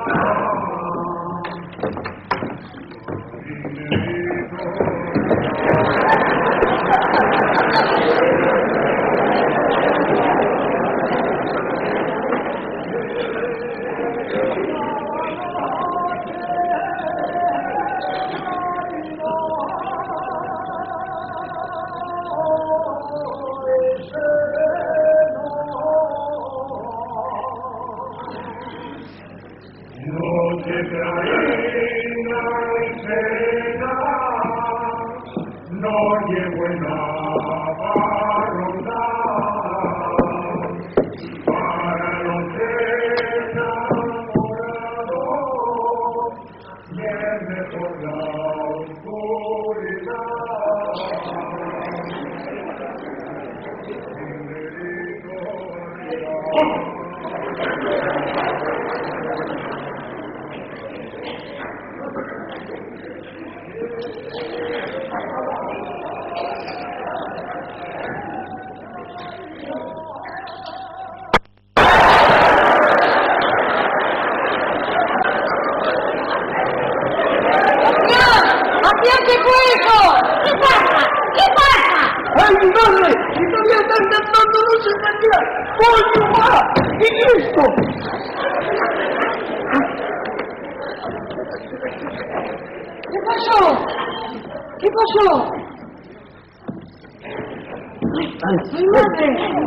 ¿Qué pasó?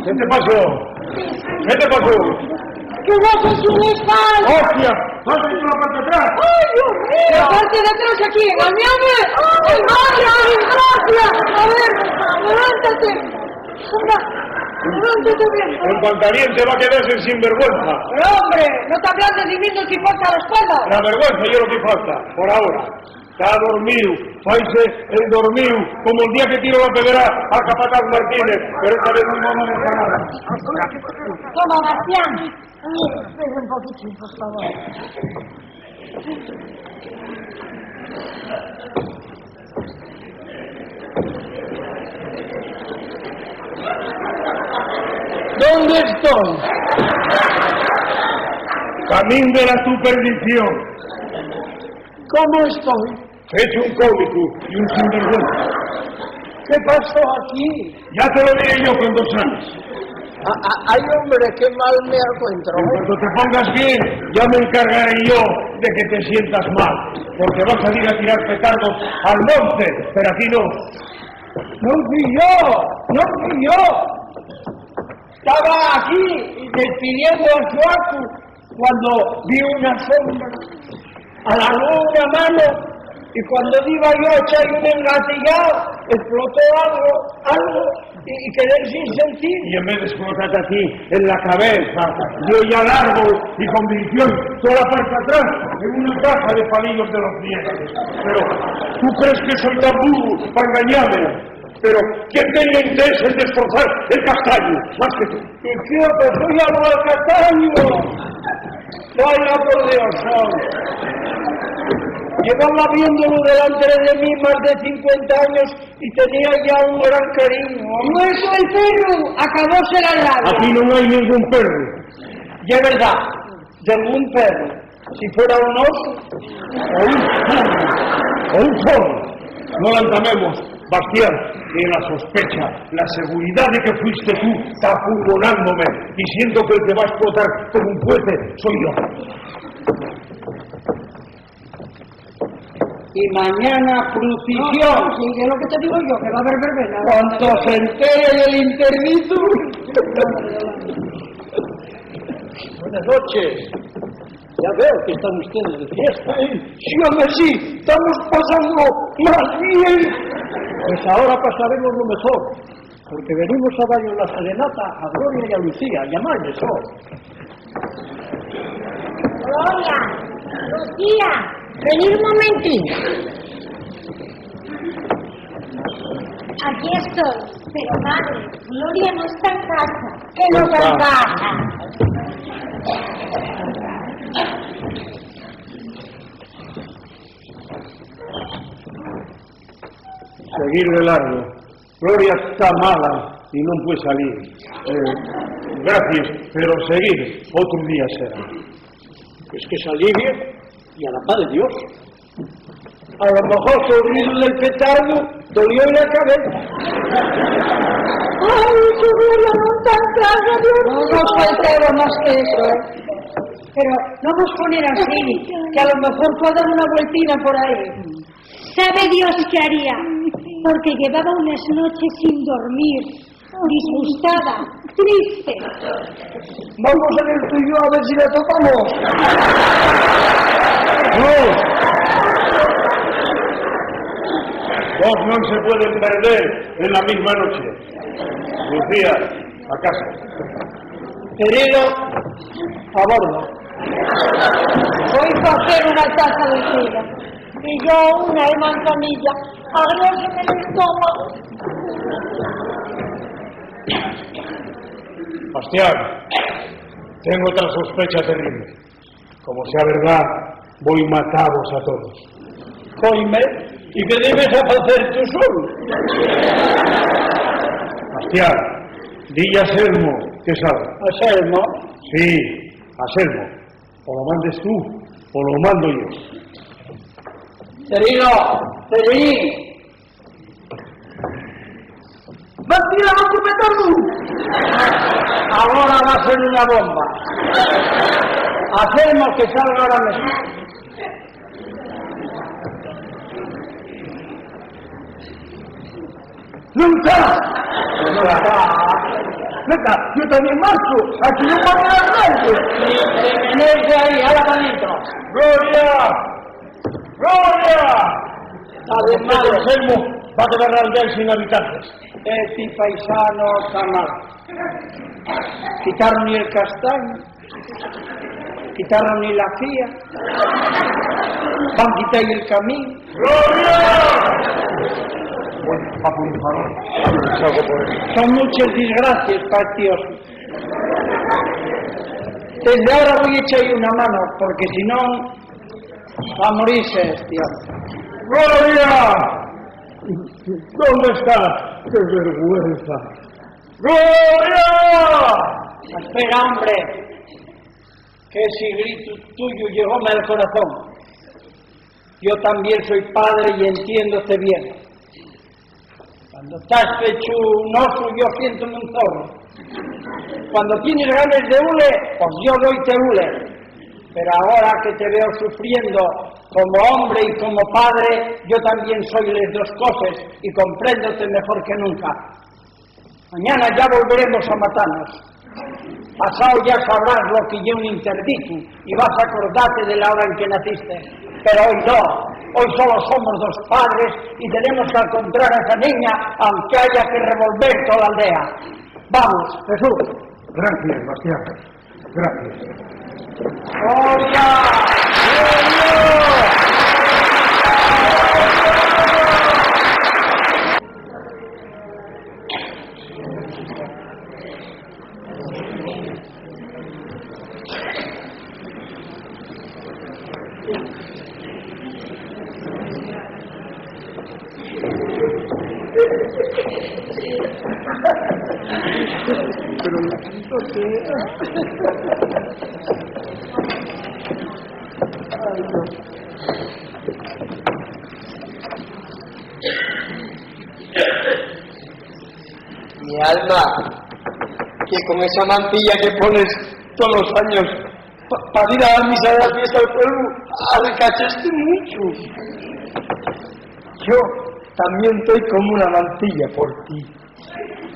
¿Qué te pasó? ¿Qué te pasó? ¿Qué vas a hacer esta? ¡Hostia! ¿Vas a ir por la parte de atrás? ¡Ay, Dios mío! La parte de atrás aquí, engañame. ¡Ay, madre! ¡Gracias! A ver, levántate. Anda, levántate bien. El pantaliente va a quedar sin sinvergüenza. Pero hombre, no te hablas de divino que importa a la espalda. La vergüenza yo lo que falta, por ahora. Está dormido, faise el dormido, como el día que tiro la pedra a Capataz Martínez, pero esta vez no vamos a dejar nada. Toma, Bastián. Espera un poquitín, por favor. ¿Dónde estoy? Camino de la tu perdición. ¿Cómo estoy? Hecho un cómico y un sinvergüenza. ¿Qué pasó aquí? Ya te lo diré yo con 2 años. Ay, hombre, qué mal me encuentro. Cuando te pongas bien, ya me encargaré yo de que te sientas mal, porque vas a ir a tirar petardos al monte, pero aquí no. No fui yo. Estaba aquí despidiendo a Joaquín cuando vi una sombra, alargó una mano y cuando iba yo a echar un engatillado, explotó algo y quedé sin sentir. Y en vez de explotarte a ti en la cabeza, yo ya largo y con visión toda la parte atrás en una caja de palillos de los dientes. Pero tú crees que soy tan burro para engañarme. Pero ¿quién tiene interés en destrozar el castaño? Más que tú. Y tío, que soy algo al castaño. Vaya por Dios, llevaba viéndolo delante de mí más de 50 años y tenía ya un gran cariño. No es el perro, acabóse la rabia. Aquí no hay ningún perro. Y es verdad, ningún perro. Si fuera un oso O un zorro. No la entamemos. Bastián, tiene la sospecha, la seguridad de que fuiste tú tapungonándome, y siento que el que va a explotar como un puente soy yo. Y mañana crucifixión. Sí, que es lo que te digo yo, que va a haber verbena. Cuando se entere del interdito. Buenas noches. Ya veo que están ustedes de fiesta. Sí, hombre, sí. Estamos pasando más bien. Pues ahora pasaremos lo mejor. Porque venimos a darles la serenata a Gloria y a Lucía. Llamadles, oh. Gloria, Lucía, venid un momentín. Aquí estoy, pero madre, Gloria no está en casa. Que no está en casa. Seguir de largo. Gloria está mala y no puede salir. Gracias, pero seguir. Otro día será. Es que se alivie y a la paz de Dios. A lo mejor que el ruido del petardo dolió en la cabeza. Ay, su Gloria no está en casa, Dios No mío. nos faltaba más que eso, ¿eh? Pero no nos poner así, que a lo mejor pueda dar una vueltina por ahí. ¿Sabe Dios qué haría? Porque llevaba unas noches sin dormir, disgustada, triste. Vamos a ver tú y yo a ver si la tocamos. ¡No! Dos no se pueden perder en la misma noche. Lucía, a casa. Herido, a bordo. Voy a hacer una taza de sidra. Y yo una de manzanilla. Agrióseme el estómago. Bastián, tengo otra sospecha terrible. Como sea verdad, voy a mataros a todos. Coime, ¿y qué debes hacer tú solo? Bastián, dile a Selmo que salga. A Selmo. Sí, a Selmo. O lo mandes tú, o lo mando yo. Serino, Serín. ¡Bastián, a tu petardo! Ahora va a ser una bomba. Hacemos que salga ahora mismo. ¡Nunca! ¡Nunca! ¡Yo también marcho! ¡Aquí no va a quedar nadie! ¡Venirse ahí! ¡Ahora para adentro! ¡Gloria! ¡Gloria! Además, Selmo va a quedar aldea sin habitantes. este paisano está mal. Quitaron ni el castaño, quitaron ni la fía, van a quitar el camino. ¡Gloria! Bueno, papo, por favor. Salgo por él. Son muchas desgracias para Dios. Desde ahora voy a echarle una mano, porque si no, va a morirse este hombre. ¡Gloria! ¿Dónde estás? ¡Qué vergüenza! ¡Gloria! Espera, hombre, que ese grito tuyo llegóme al corazón. Yo también soy padre y entiéndote bien. Cuando estás hecho un oso, yo siento un zorro. Cuando tienes ganas de hule, pues yo doy te hule. Pero ahora que te veo sufriendo como hombre y como padre, yo también soy las dos cosas y compréndote mejor que nunca. Mañana ya volveremos a matarnos. Pasado ya sabrás lo que lleva un interdito y vas a acordarte de la hora en que naciste. Pero hoy no, hoy solo somos dos padres y tenemos que encontrar a esa niña aunque haya que revolver toda la aldea. Vamos, Jesús. Gracias, Bastián. Gracias. ¡Gloria! Mi alma, que con esa mantilla que pones todos los años para ir a la misa de la fiesta del pueblo, arrecachaste mucho. Yo también estoy como una mantilla por ti.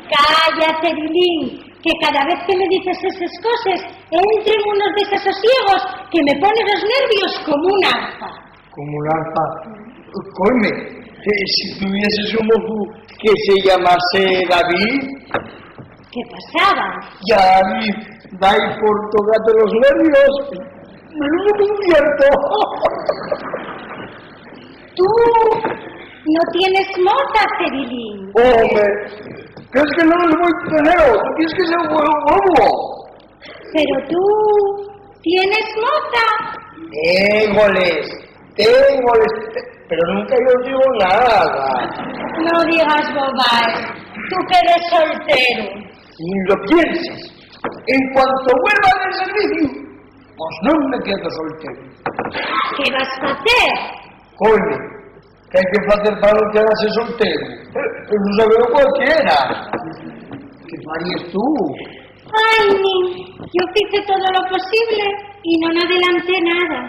Calla, Cerilín, que cada vez que me dices esas cosas, entren unos desasosiegos que me ponen los nervios como un arpa. Como un arpa. Coime, si tuvieses un mozo que se llamase David. ¿Qué pasaba? Ya David, va ahí por tocarte los nervios. Menudo concierto. Tú no tienes moza, Cerilín. Hombre, ¿crees que no les voy a tener? ¿Tú quieres que sea un bobo? Pero tú tienes moza. Tengoles, pero nunca yo digo nada. No digas bobadas, tú que eres soltero. Ni lo pienses. En cuanto vuelva del servicio, pues no me quedo soltero. ¿Qué vas a hacer? Coño, ¿qué hay que hacer para no quedarse soltero? Eso sabe cualquiera. ¿Qué harías tú? Ay, yo hice todo lo posible y no adelanté nada.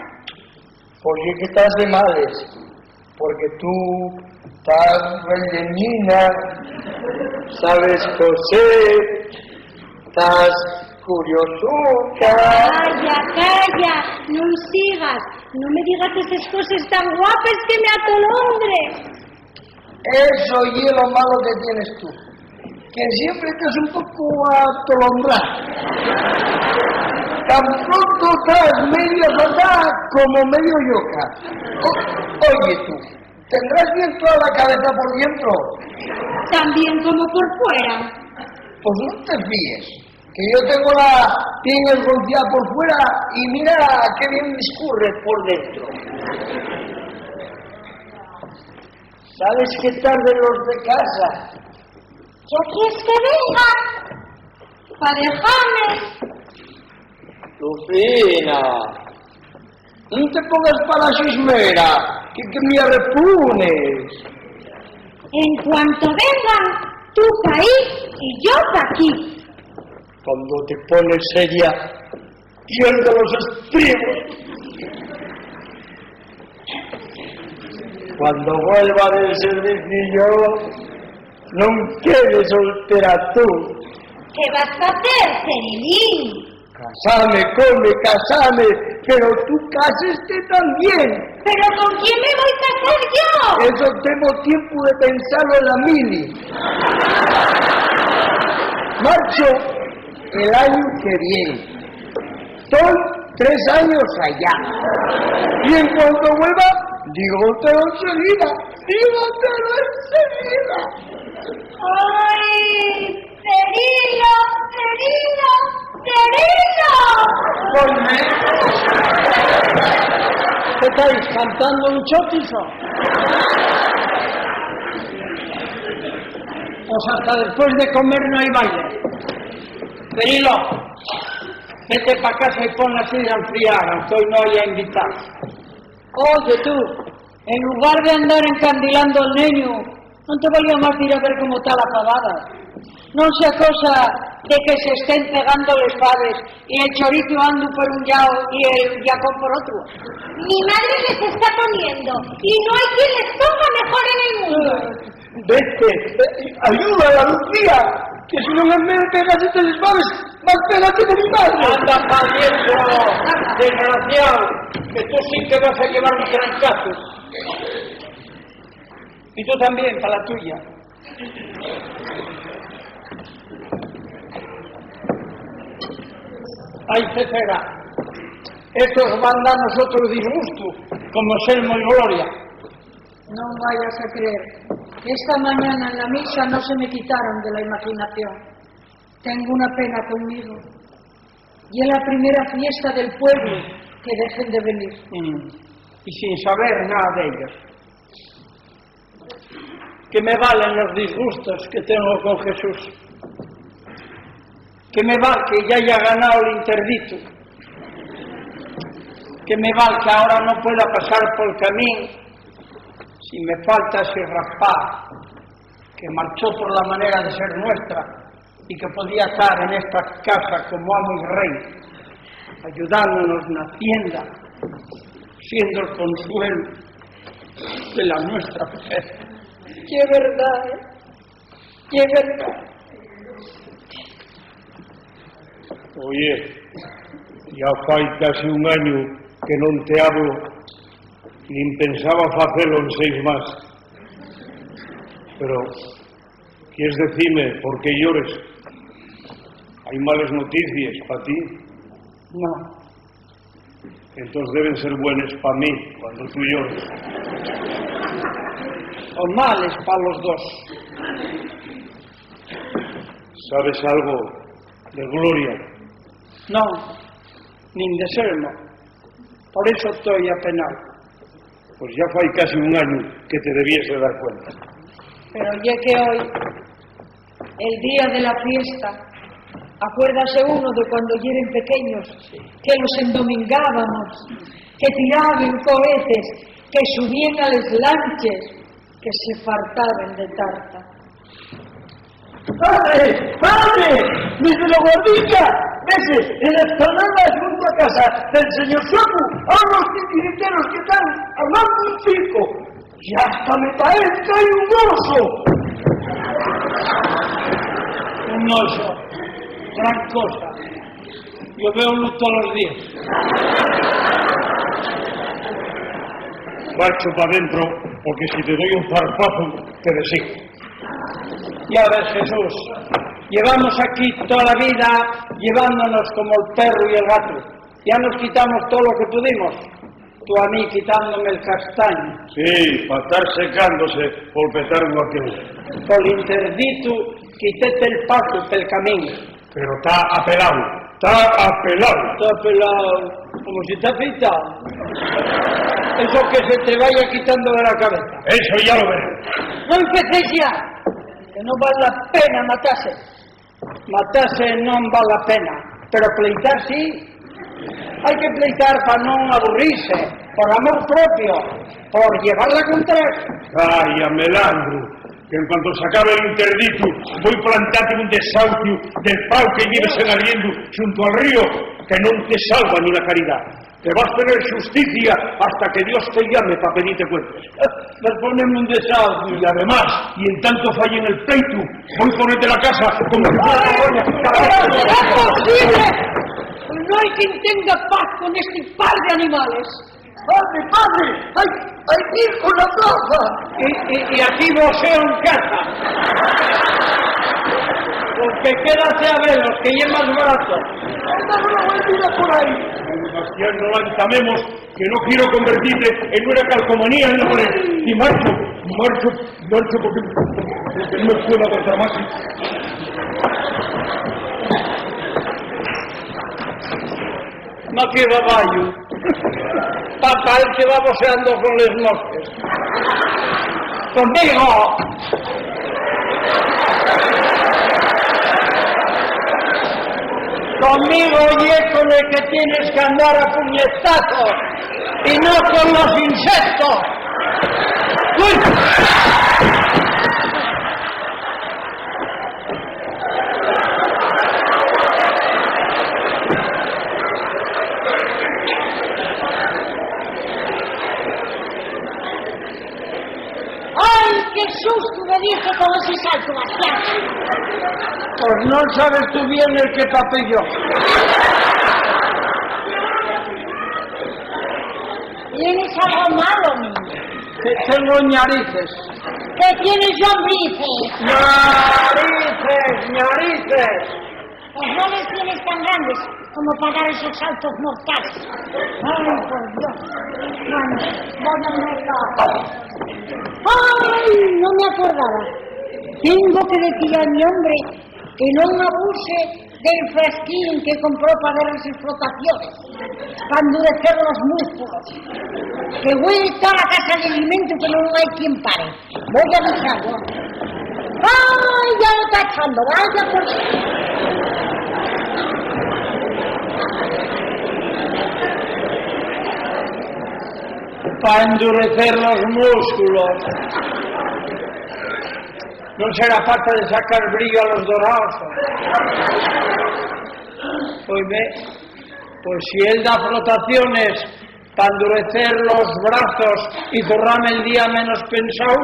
Pues sí que estás de males, porque tú estás rellenina, sabes coser, estás curiosuca. Calla, no sigas, no me digas esas cosas tan guapas que me atolondre. Eso y es lo malo que tienes tú, que siempre estás un poco atolondrada. Tan pronto estás medio fatal como medio yoca. Oye tú, ¿tendrás bien toda la cabeza por dentro? También como por fuera. Pues no te fíes, que yo tengo la piel esgonciada por fuera y mira qué bien discurre por dentro. ¿Sabes qué tarde los de casa? ¿Ya quieres que venga? Para dejarme. Lucina, no te pongas para la chismera, que me repunes. En cuanto vengan, tú pa' ahí y yo pa' aquí. Cuando te pones seria, pierdo los estribos. Cuando vuelva del servicio, no quedes soltera tú. ¿Qué vas a hacer, Cerilín? Casame, pero tú cáseste también. ¿Pero con quién me voy a casar yo? Eso tengo tiempo de pensarlo en la mili. Marcho el año que viene. Estoy 3 años allá. Y en cuanto vuelva, dígotelo enseguida. ¡Ay! ¡Cerilo! Ponme. ¿Qué estáis cantando un chotizo? Pues hasta después de comer no hay baile. Cerilo, vete para casa y pon la silla a enfriar, aunque hoy no haya invitados. Oye tú, en lugar de andar encandilando al niño, ¿no te valía más ir a ver cómo está la pavada? No sea cosa de que se estén pegando les faves y el chorizo ando por un lado y el yacón por otro. Mi madre les está poniendo y no hay quien les ponga mejor en el mundo. Vete, ayuda a la Lucía, que si no me pegas estas les faves, más pégate de mi madre. Anda para adentro, desgraciado, que tú sí que vas a llevar un trancazo. Y tú también, para la tuya. Ay, Cecera, estos van a nosotros disgusto, como Selmo y Gloria. No vayas a creer. Esta mañana en la misa no se me quitaron de la imaginación. Tengo una pena conmigo. Y es la primera fiesta del pueblo que dejen de venir. Y sin saber nada de ellos. Que me valen los disgustos que tengo con Jesús. Que me vale que ya haya ganado el interdito. Que me vale que ahora no pueda pasar por el camino si me falta ese raspar que marchó por la manera de ser nuestra y que podía estar en esta casa como amo y rey, ayudándonos en la hacienda, siendo el consuelo de la nuestra fe. ¡Qué verdad! ¡Qué verdad! Oye, ya fai casi un año que non te hablo, nin pensaba facelo en 6 más. Pero, quieres decirme por qué llores? ¿Hay malas noticias para ti? No, Entonces deben ser buenas para mí cuando tú llores. o males para los dos. ¿Sabes algo de Gloria? No, nin de sermo. Por eso estoy apenado. Pues ya fai casi un año que te debías de dar cuenta. Pero ya que hoy, el día de la fiesta, acuérdase uno de cuando eran pequeños, que los endomingábamos, que tiraban cohetes, que subían a les lanches, que se fartaban de tarta. ¡Padre! ¡Padre! ¡Desde la guardica! ¡Ese! ¡En la explanada junto a casa del señor Socu! ¡A los titiriteros que están armando un circo! ¡Y hasta me parece que hay un oso! Un oso, gran cosa. Yo veo luz todos los días. Marcho para adentro, porque si te doy un zarpazo, te desigo. Ya ves, Jesús, llevamos aquí toda la vida llevándonos como el perro y el gato. Ya nos quitamos todo lo que pudimos. Tú a mí quitándome el castaño. Sí, para estar secándose por petardo aquel. Por interdito, quitete el paso del camino. Pero está apelado, está apelado. Está pelado, como si te afeitado. Eso que se te vaya quitando de la cabeza. Eso ya lo veré. ¡No empecéis ya! Que no vale la pena matarse. Matarse non vale la pena, pero pleitar sí. Hay que pleitar para no aburrirse, por amor propio, por llevar la contraria. Ay, a melandro, que en cuanto se acabe el interdito, voy plantarte un desahucio del pau que lleves en arriendo junto al río, que no te salva ni la caridad. Te vas a tener justicia hasta que Dios te llame para pedirte cuentas. Pues poneme un desahucio. Y además, y en tanto falle en el pleito, voy a ponerte la casa como si fuera una ¡Es posible! No hay quien tenga paz con este par de animales. ¡Padre, padre! ¡Hay que ir con la plaza! Y aquí voseo en casa. Porque quédate a veros, que ya es más barato. ¡Anda una vueltita por ahí! Sebastián, no la entamemos, que no quiero convertirte en una calcomanía, hombre. Y marcho porque no me puedo aguantar más. No que baballo. Papá el que va boceando con les mosques. ¡Conmigo! Conmigo y es con el que tienes que andar a puñetazos y no con los insectos. ¡Uy! ¡Ay, qué susto me diste con ese salto, Bastián! Pues no sabes tú bien el que papilló. ¿Tienes algo malo, niño? Tengo narices. ¿Qué tienes lombrices? ¡Narices! Pues no les tienes tan grandes como para dar esos saltos mortales. ¡Ay, por Dios! Bueno, ¡ay! No me acordaba. Tengo que decir a mi hombre que no abuse del frasquín que compró para ver las explotaciones, para endurecer los músculos. Que huele toda la casa de alimento que no hay quien pare. Voy a avisarlo. ¡Ay! Ya lo está echando. Vaya por sí. Para endurecer los músculos. Non será falta de sacar brillo a los dorados. Pues si él da flotaciones para endurecer los brazos y zurrarme el día menos pensado,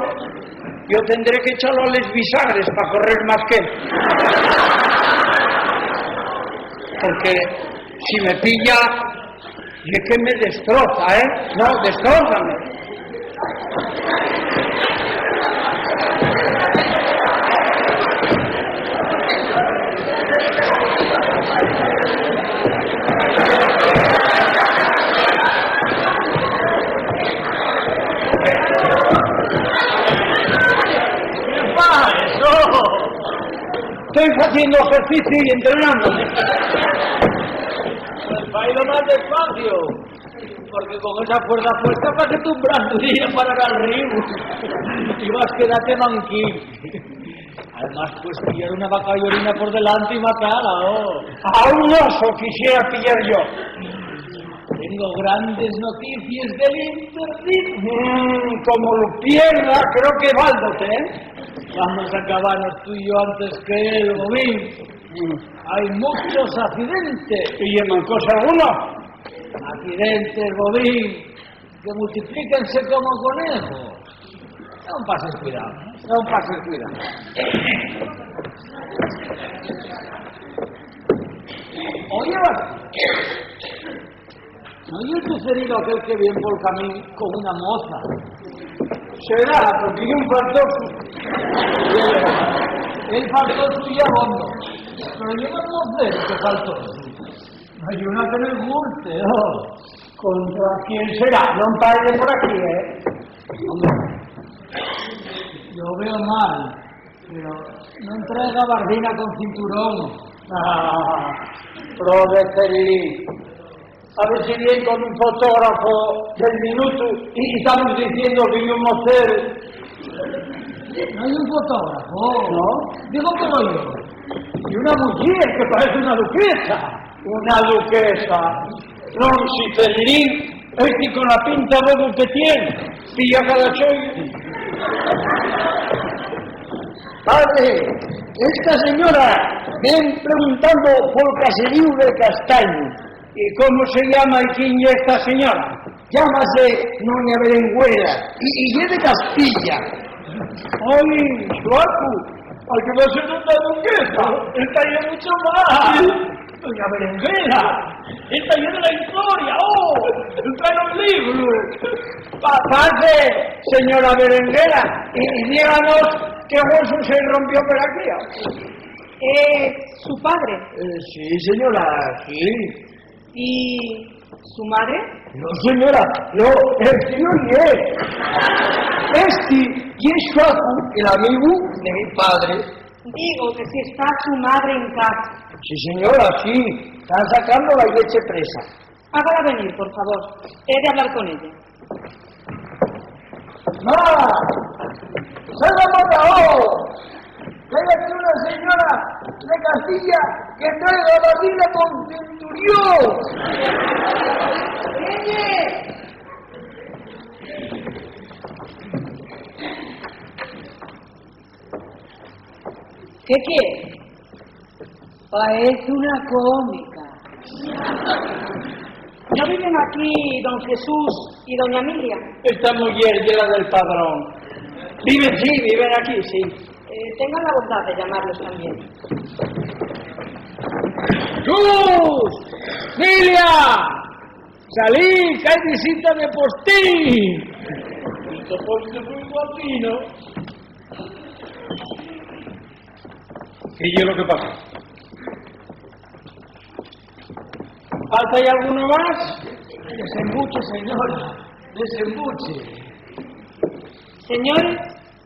yo tendré que echarlo a les bisagres para correr más que él. Porque si me pilla, es que me destroza, ¿eh? No, destrózame. Estoy haciendo ejercicio y entrenando. Pues va a ir más despacio, porque con esa fuerza puesta para que tu brazo iría a parar al río y vas a quedarte manquín. Además, pues pillar una vaca y orina por delante y matarla, ¿oh? A un oso quisiera pillar yo. Tengo grandes noticias del Internet. Como lo pierda, creo que váldote, ¿eh? Vamos a acabarnos tú y yo antes que él, Bobín. Hay muchos accidentes. ¿Y en cosa alguna? Accidentes, Bobín, que multiplíquense como conejos. No pases cuidado, no pases cuidado. Oye, ¿no es sucedido aquel que viene por el camino con una moza? Será, porque hay un faltoso. El faltoso y abondo. Pero yo no sé qué faltoso. Hay una que me guste, ¿no? ¿Contra quién será? No pare por aquí, ¿eh? Hombre, yo veo mal, pero no entrega bardina con cinturón. Provecelí. A ver si viene con un fotógrafo del minuto y estamos diciendo que hay un motel. No hay un fotógrafo, ¿no? Digo que lo yo. Y una mujer que parece una duquesa. Una duquesa. No, si Celín, este con la pinta bobo que tiene, pilla cada chollo. Padre, esta señora ven preguntando por el caserío de Castaño. ¿Y cómo se llama y quién es esta señora? Llámase Doña Berenguela y es de Castilla. ¡Ay, Suaku! ¡Ay, que va a ser una duquesa! ¡Esta ya es mucho más! Doña Berenguela, esta ya de la historia, trae un libro. Pase, señora Berenguela, y díganos qué hueso se rompió por aquí. ¿Su padre? Sí, señora, sí. ¿Y su madre? No, señora, no, el señor ni es. Este y es Suaku, el amigo de mi padre. Digo que si está su madre en casa. Sí, señora, sí. Están sacando la leche presa. Hágala venir, por favor. He de hablar con ella. ¡Ma! ¡Salga por favor! Hay aquí una señora de Castilla que trae la bardina con centurión. ¡Oye! ¿Qué quiere? Parece una cómica. ¿No viven aquí don Jesús y doña Emilia? Esta mujer llega del padrón. Viven, sí, viven aquí, sí. Tengan la bondad de llamarlos también. ¡Jesús! ¡Emilia! ¡Salí! ¡Que hay visita de postín! Esto porque muy guapino. ¿Qué es lo que pasa? ¿Falta hay alguno más? Desembuche, señora. Desembuche. Señores,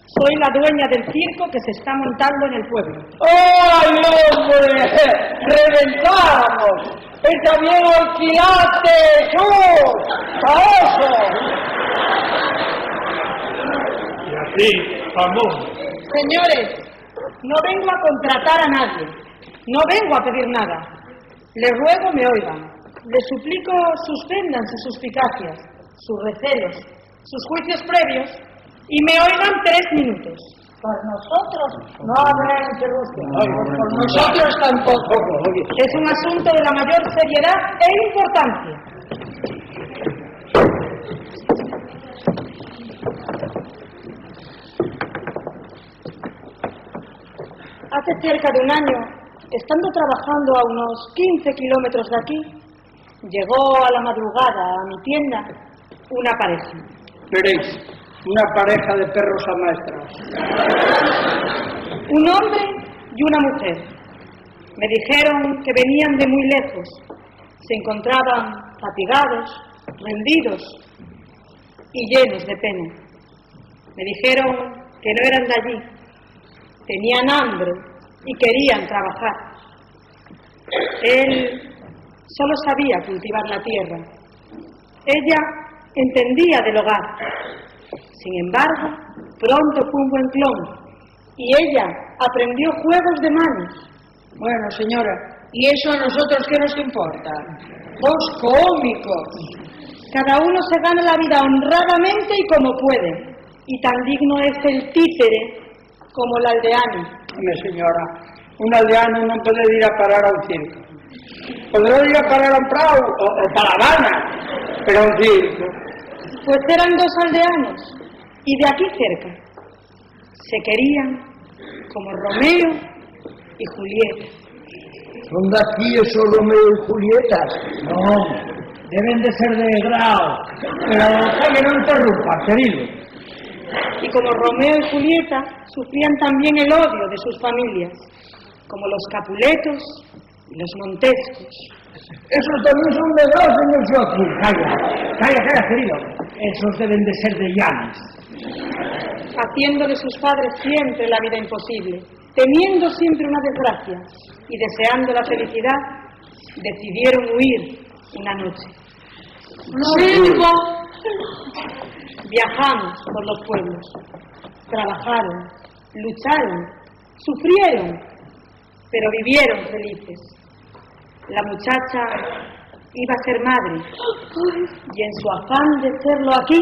soy la dueña del circo que se está montando en el pueblo. ¡Ay, hombre! ¡Reventamos! ¡Está bien alquilaste, Jesús! ¡A eso! Y así, famoso. Señores, no vengo a contratar a nadie. No vengo a pedir nada. Les ruego me oigan. Les suplico suspendan sus suspicacias, sus recelos, sus juicios previos y me oigan 3 minutos. Por nosotros no habrá interrupción. Por nosotros tampoco. Es un asunto de la mayor seriedad e importancia. Hace cerca de un año, estando trabajando a unos 15 kilómetros de aquí, llegó a la madrugada a mi tienda una pareja. Veréis, una pareja de perros amaestrados. Un hombre y una mujer. Me dijeron que venían de muy lejos. Se encontraban fatigados, rendidos y llenos de pena. Me dijeron que no eran de allí. Tenían hambre y querían trabajar. Él solo sabía cultivar la tierra. Ella entendía del hogar. Sin embargo, pronto fue un buen clon y ella aprendió juegos de manos. Bueno, señora, ¿y eso a nosotros qué nos importa? ¡Vos cómicos! Cada uno se gana la vida honradamente y como puede. Y tan digno es el títere como el aldeano. Hombre, señora, un aldeano no puede ir a parar a un circo. Podrá ir a parar a un prau o para La Habana, pero a un circo. Pues eran dos aldeanos y de aquí cerca. Se querían como Romeo y Julieta. ¿Son de aquí esos Romeo y Julietas? No, deben de ser de Grau. Pero que no interrumpa, querido. Y como Romeo y Julieta sufrían también el odio de sus familias, como los Capuletos y los Montescos. Esos también son de Grau, señor Joaquín. Calla, querido. Esos deben de ser de Llanes. Haciendo de sus padres siempre la vida imposible, temiendo siempre una desgracia y deseando la felicidad, decidieron huir una noche. Viajamos por los pueblos, trabajaron, lucharon, sufrieron, pero vivieron felices. La muchacha iba a ser madre y en su afán de serlo aquí,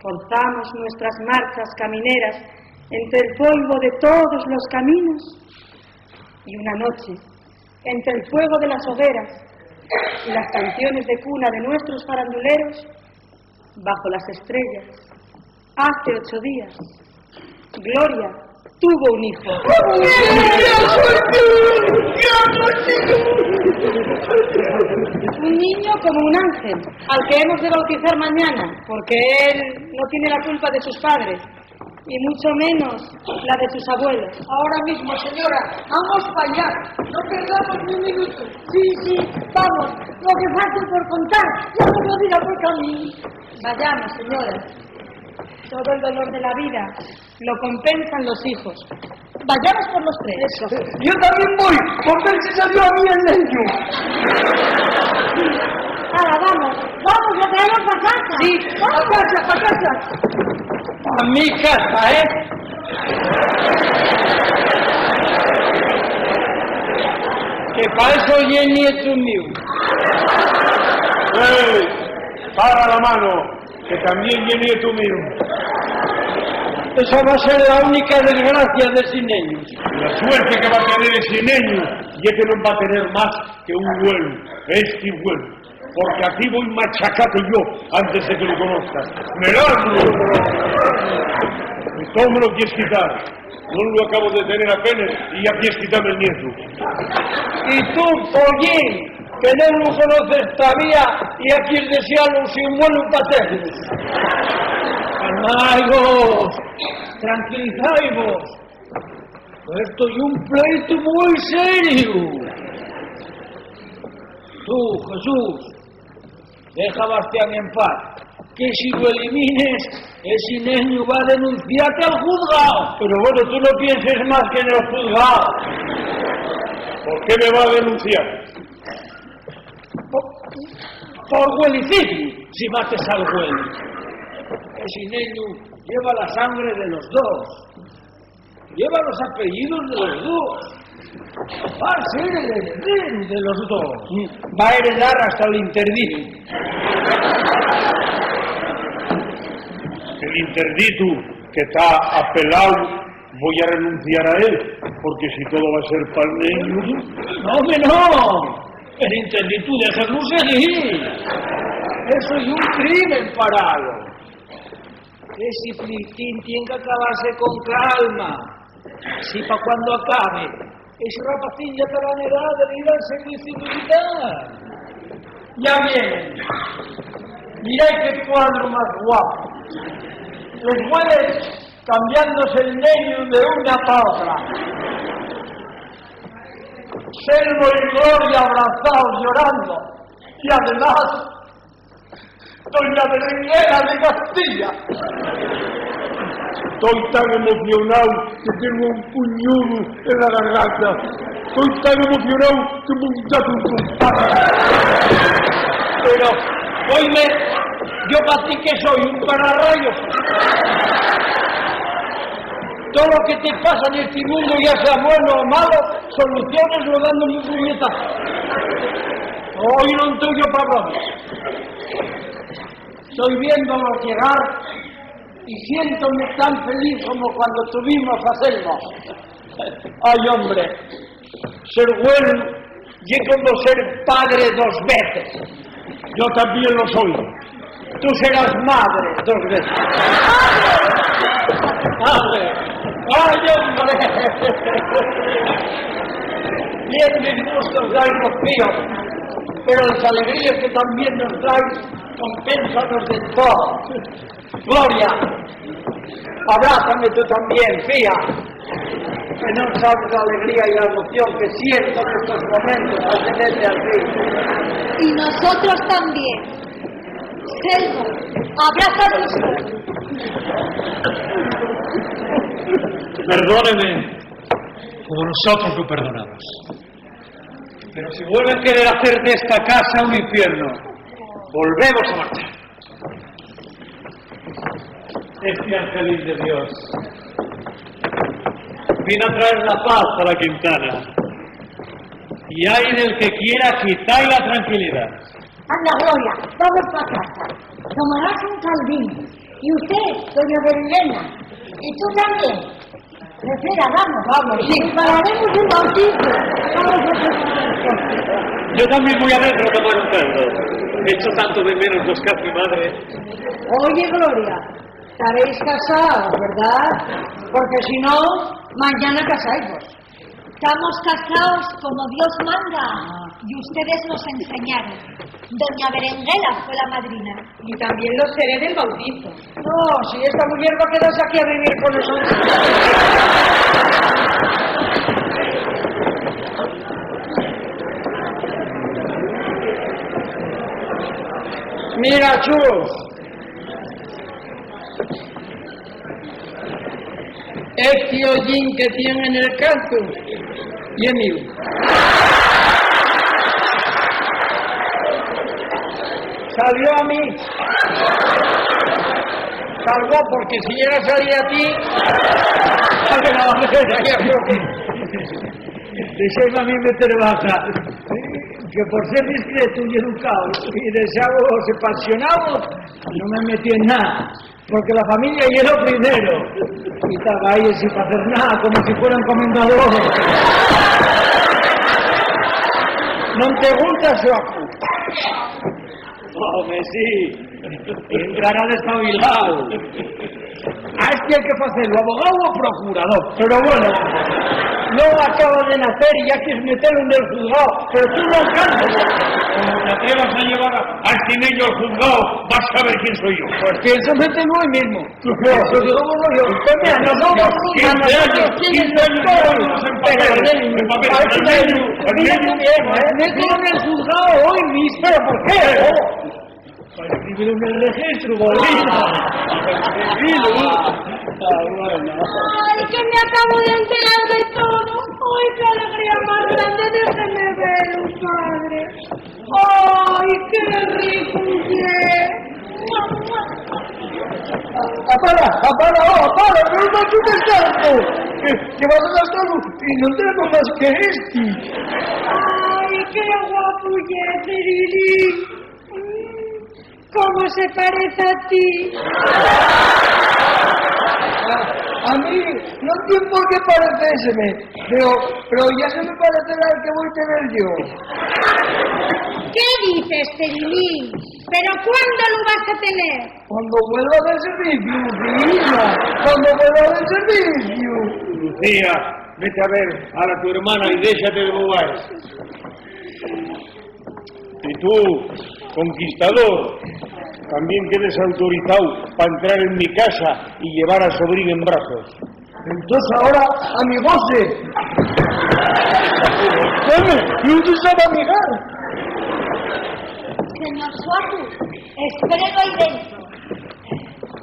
forzamos nuestras marchas camineras entre el polvo de todos los caminos y una noche, entre el fuego de las hogueras y las canciones de cuna de nuestros faranduleros, bajo las estrellas, hace 8 días, Gloria tuvo un hijo. Un niño como un ángel, al que hemos de bautizar mañana, porque él no tiene la culpa de sus padres, y mucho menos la de sus abuelos. Ahora mismo, señora, vamos para allá. No perdamos ni un minuto. Sí, vamos. Lo que falta por contar, ya me lo dirá por camino. Vayamos, señora. Todo el dolor de la vida lo compensan los hijos. Vayamos por los 3. Yo también voy, por ver si salió a mí el niño. Ahora, vamos a traerlo para casa. Sí, para casa. A mi casa, ¿eh? Que para eso ya es nieto mío. ¡Ey! ¡Para la mano! Que también ya es nieto mío. Esa va a ser la única desgracia de ese niño. La suerte que va a tener ese niño y es que no va a tener más que un vuelo, este vuelo. Porque aquí voy machacate yo antes de que lo conozcas. ¡Mirarlo! Y todo me lo quieres quitar. No lo acabo de tener apenas y ya quieres quitarme el nieto. Y tú, pollín, que no lo conoces todavía y aquí es desearlo sin vuelo paterno. Calmaos, tranquilizaos. Esto es un pleito muy serio. Tú, Jesús, deja a Bastián en paz, que si lo elimines, ese niño va a denunciarte al juzgado. Pero bueno, tú no pienses más que en el juzgado. ¿Por qué me va a denunciar? Por huelicidio, si mates al hueli. Ese niño lleva la sangre de los dos, lleva los apellidos de los dos. Va a ser el heredero de los dos. Va a heredar hasta el interdito. El interdito que está apelado, voy a renunciar a él, porque si todo va a ser para el niño... No, hombre, no. Pero entendí tú, déjalo seguir. Eso es un crimen parado. Ese flitín tiene que acabarse con calma. Así para cuando acabe, ese rapacín ya estará en edad de ir al servicio militar. Ya vienen. Mirad qué cuadro más guapo. Los jueves cambiándose el niño de una para otra. Selmo y Gloria abrazados llorando. Y además, doña Berenguera de Castilla. Estoy tan emocionado que tengo un puñudo en la garganta. Estoy tan emocionado que me un Pero, oíme, yo para ti que soy un pararrayos. Todo lo que te pasa en este mundo, ya sea bueno o malo, soluciones lo dando un puñetazo. Hoy no estoy yo para bromas. Estoy viéndolos llegar y siéntome tan feliz como cuando tuvimos a Selma. Ay, hombre, ser bueno y como ser padre 2 veces. Yo también lo soy. Tú serás madre 2 veces. ¡Madre! ¡Ay, hombre! Bien mis gustos dais los míos, pero las alegrías que también nos dais compénsanos de todo. Gloria, abrázame tú también, fía, que no sabes la alegría y la emoción que siento en estos momentos al tenerte así. Y nosotros también. Selmo, abraza a tus hijos. Perdóneme, como nosotros lo perdonamos. Pero si vuelven a querer hacer de esta casa un infierno, volvemos a marchar. Este angelín de Dios vino a traer la paz a la Quintana. Y hay del que quiera quitar la tranquilidad. Anda, Gloria, vamos para casa. Tomarás un caldín. Y usted, doña Berenguena. Y tú también. Espera, vamos. Sí, pararemos un bautizo. Vamos a hacer. Yo también voy a verlo tomar un caldo. He hecho tanto de menos los casi madre. Oye, Gloria, estaréis casados, ¿verdad? Porque si no, mañana casáis vos. Estamos casados como Dios manda y ustedes nos enseñaron. Doña Berenguela fue la madrina. Y también lo seré del bautizo. No, si esta mujer va a quedarse aquí a vivir con nosotros. Mira, chus. Este hollín que tiene en el canto y es mío. Salió a mí. Salvó porque si llega a salir a ti, sale la bandera, ya creo que... Deixéis a mí meter baja, que por ser discreto y educado y deseados y apasionados, no me metí en nada, porque la familia y lo primero. Y estaba ahí sin hacer nada, como si fueran comendadores. ¿No te gusta su acu? Hombre, sí. Entrará despabilado. A este hay que hacerlo, abogado o procurador. Pero bueno, no acaba de nacer y ya quieres meterlo en el juzgado. Pero tú no alcanzas. Como te atrevas a llevar a este niño al juzgado, vas a ver quién soy yo. Pues pienso meterlo hoy mismo. Eso digo yo. Pues mira, nos vamos a 15 años, 15 años llevamos en papeles. Mételo en el juzgado hoy mismo. ¿Pero por qué? Para escribirlo en el registro, bolita. ¡Ay, que me acabo de enterar de todo! ¡Ay, qué alegría más grande! ¡Déjeme ver, padre! ¡Ay, qué rico es! ¡Apaga! ¡No me chutes tanto! ¡Que vas a gastar y no tenemos más que este! ¡Ay, qué guapo es, Cirili! ¿Cómo se parece a ti? A mí no tiene por qué parecérseme, pero ya se me parecerá el que voy a tener yo. ¿Qué dices, Terilín? ¿Pero cuándo lo vas a tener? Cuando vuelva del servicio, Lucía, cuando vuelva del servicio. Lucía, vete a ver a tu hermana y déjate de bobadas. Y tú, conquistador, también quedes autorizado para entrar en mi casa y llevar al sobrín en brazos. Entonces ahora, amigose. ¿Y usted sabe amigar? Señor Suaku, espérelo ahí dentro.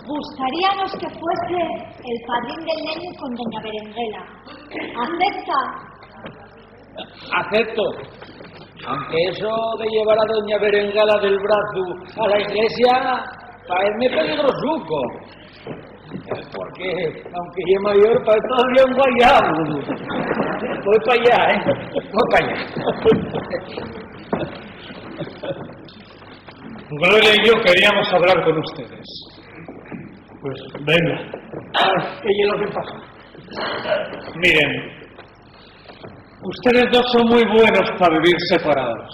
Gustaríanos que fuese el padrín del niño con doña Berenguela. ¿Acepta? Acepto. Aunque eso de llevar a doña Berenguela del brazo a la iglesia parece peligrosuco. Porque, aunque yo mayor, para todavía un guayabo. Voy para allá, Voy para allá. Gloria y yo queríamos hablar con ustedes. Pues venga. ¿Qué es lo que pasa? Miren, ustedes dos son muy buenos para vivir separados,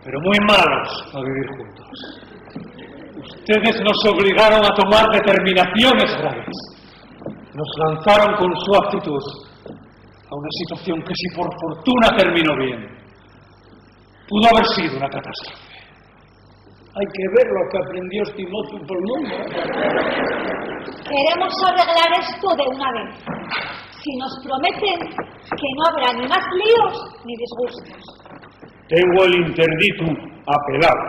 pero muy malos para vivir juntos. Ustedes nos obligaron a tomar determinaciones graves. Nos lanzaron con su actitud a una situación que, si por fortuna terminó bien, pudo haber sido una catástrofe. Hay que ver lo que aprendió Timoteo por el mundo. Queremos arreglar esto de una vez. Si nos prometen que no habrá ni más líos ni disgustos. Tengo el interdictum apelado,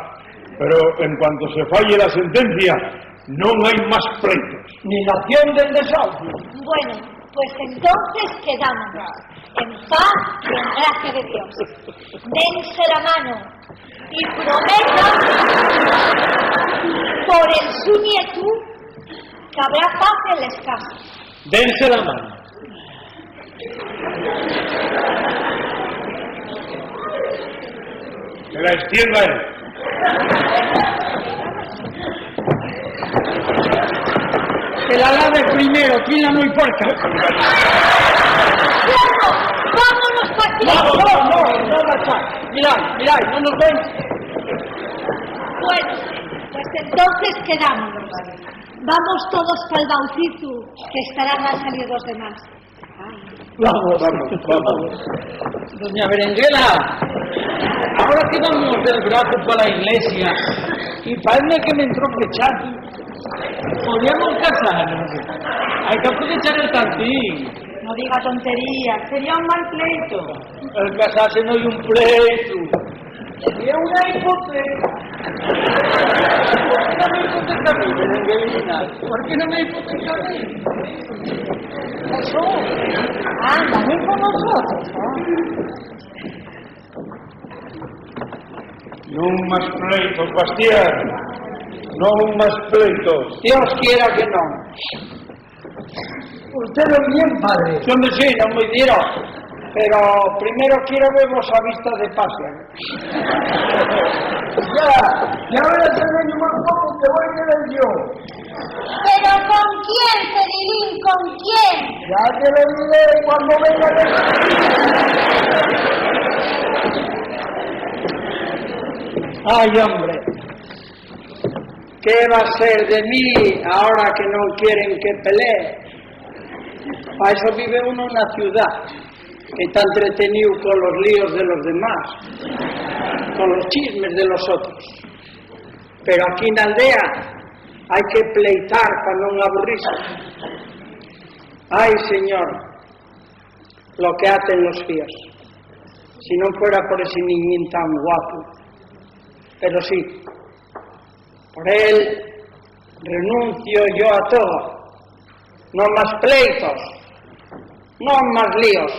pero en cuanto se falle la sentencia, no hay más pleitos. Ni la acción del desahucio. Bueno, pues entonces quedamos en paz y en gracia de Dios. Dense la mano y prometan por el su nieto que habrá paz en las casas. Dense la mano. Que la extienda él. Que la lave primero, ¿quién la no importa? ¡Vámonos para aquí! No, marcha. Mirad, ¿no nos ven? Bueno, pues entonces quedamos. Vamos todos para el bautizo, que estarán a salir los demás. Vamos. Doña Berenguela, ahora que vamos del brazo para la iglesia, y parece que me entró pechazo, podríamos casarnos. Hay que aprovechar el tantín. No diga tonterías, sería un mal pleito. El casarse no hay un pleito. Sería una hipoteca. ¿Por qué no me hipoteca a mí, Berenguelina? ¿Por qué no me hipoteca a mí? Eso. Anda, ven con nosotros, No más pleitos, Bastián. No más pleitos. Dios quiera que no. Usted lo bien, padre. Yo me sé, no me diera. Pero primero quiero verlos a vista de Pascua. Ya verás el año más poco que voy a quedar yo. ¿Pero con quién, Cerilín? ¿Con quién? Ya te lo diré cuando venga. Ay, hombre. ¿Qué va a ser de mí ahora que no quieren que pelee? Para eso vive uno en la ciudad, que está entretenido con los líos de los demás, con los chismes de los otros. Pero aquí en la aldea hay que pleitar para no aburrirse. Ay, Señor, lo que hacen los fíos. Si no fuera por ese niñín tan guapo. Pero sí, por él renuncio yo a todo. No más pleitos, no más líos.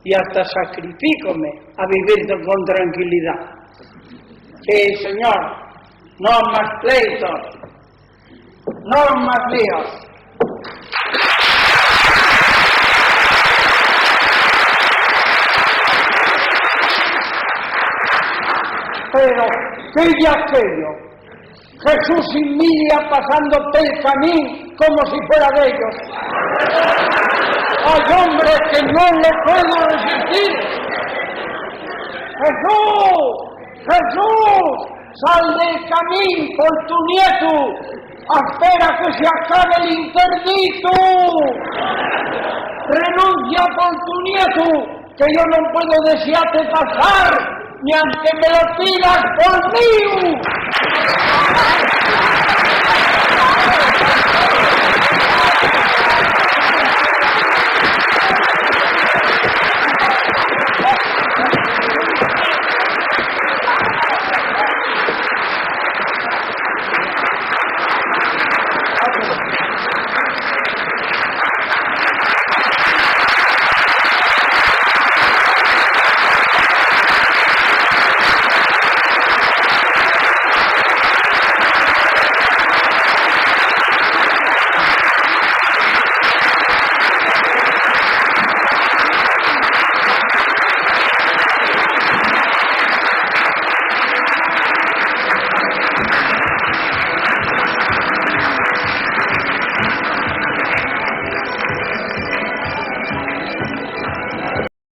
Y hasta sacrifícome a vivir con tranquilidad. Sí, Señor, no más pleitos, no más líos. Pero que de aquello. Jesús y Miriam pasando pel camín como si fuera de ellos. Hay hombres que no lo puedo resistir. Jesús, Jesús, sal del camín por tu nieto. Espera que se acabe el interdito. Renuncia por tu nieto, que yo no puedo desearte pasar, ni aunque me lo pidas por mí.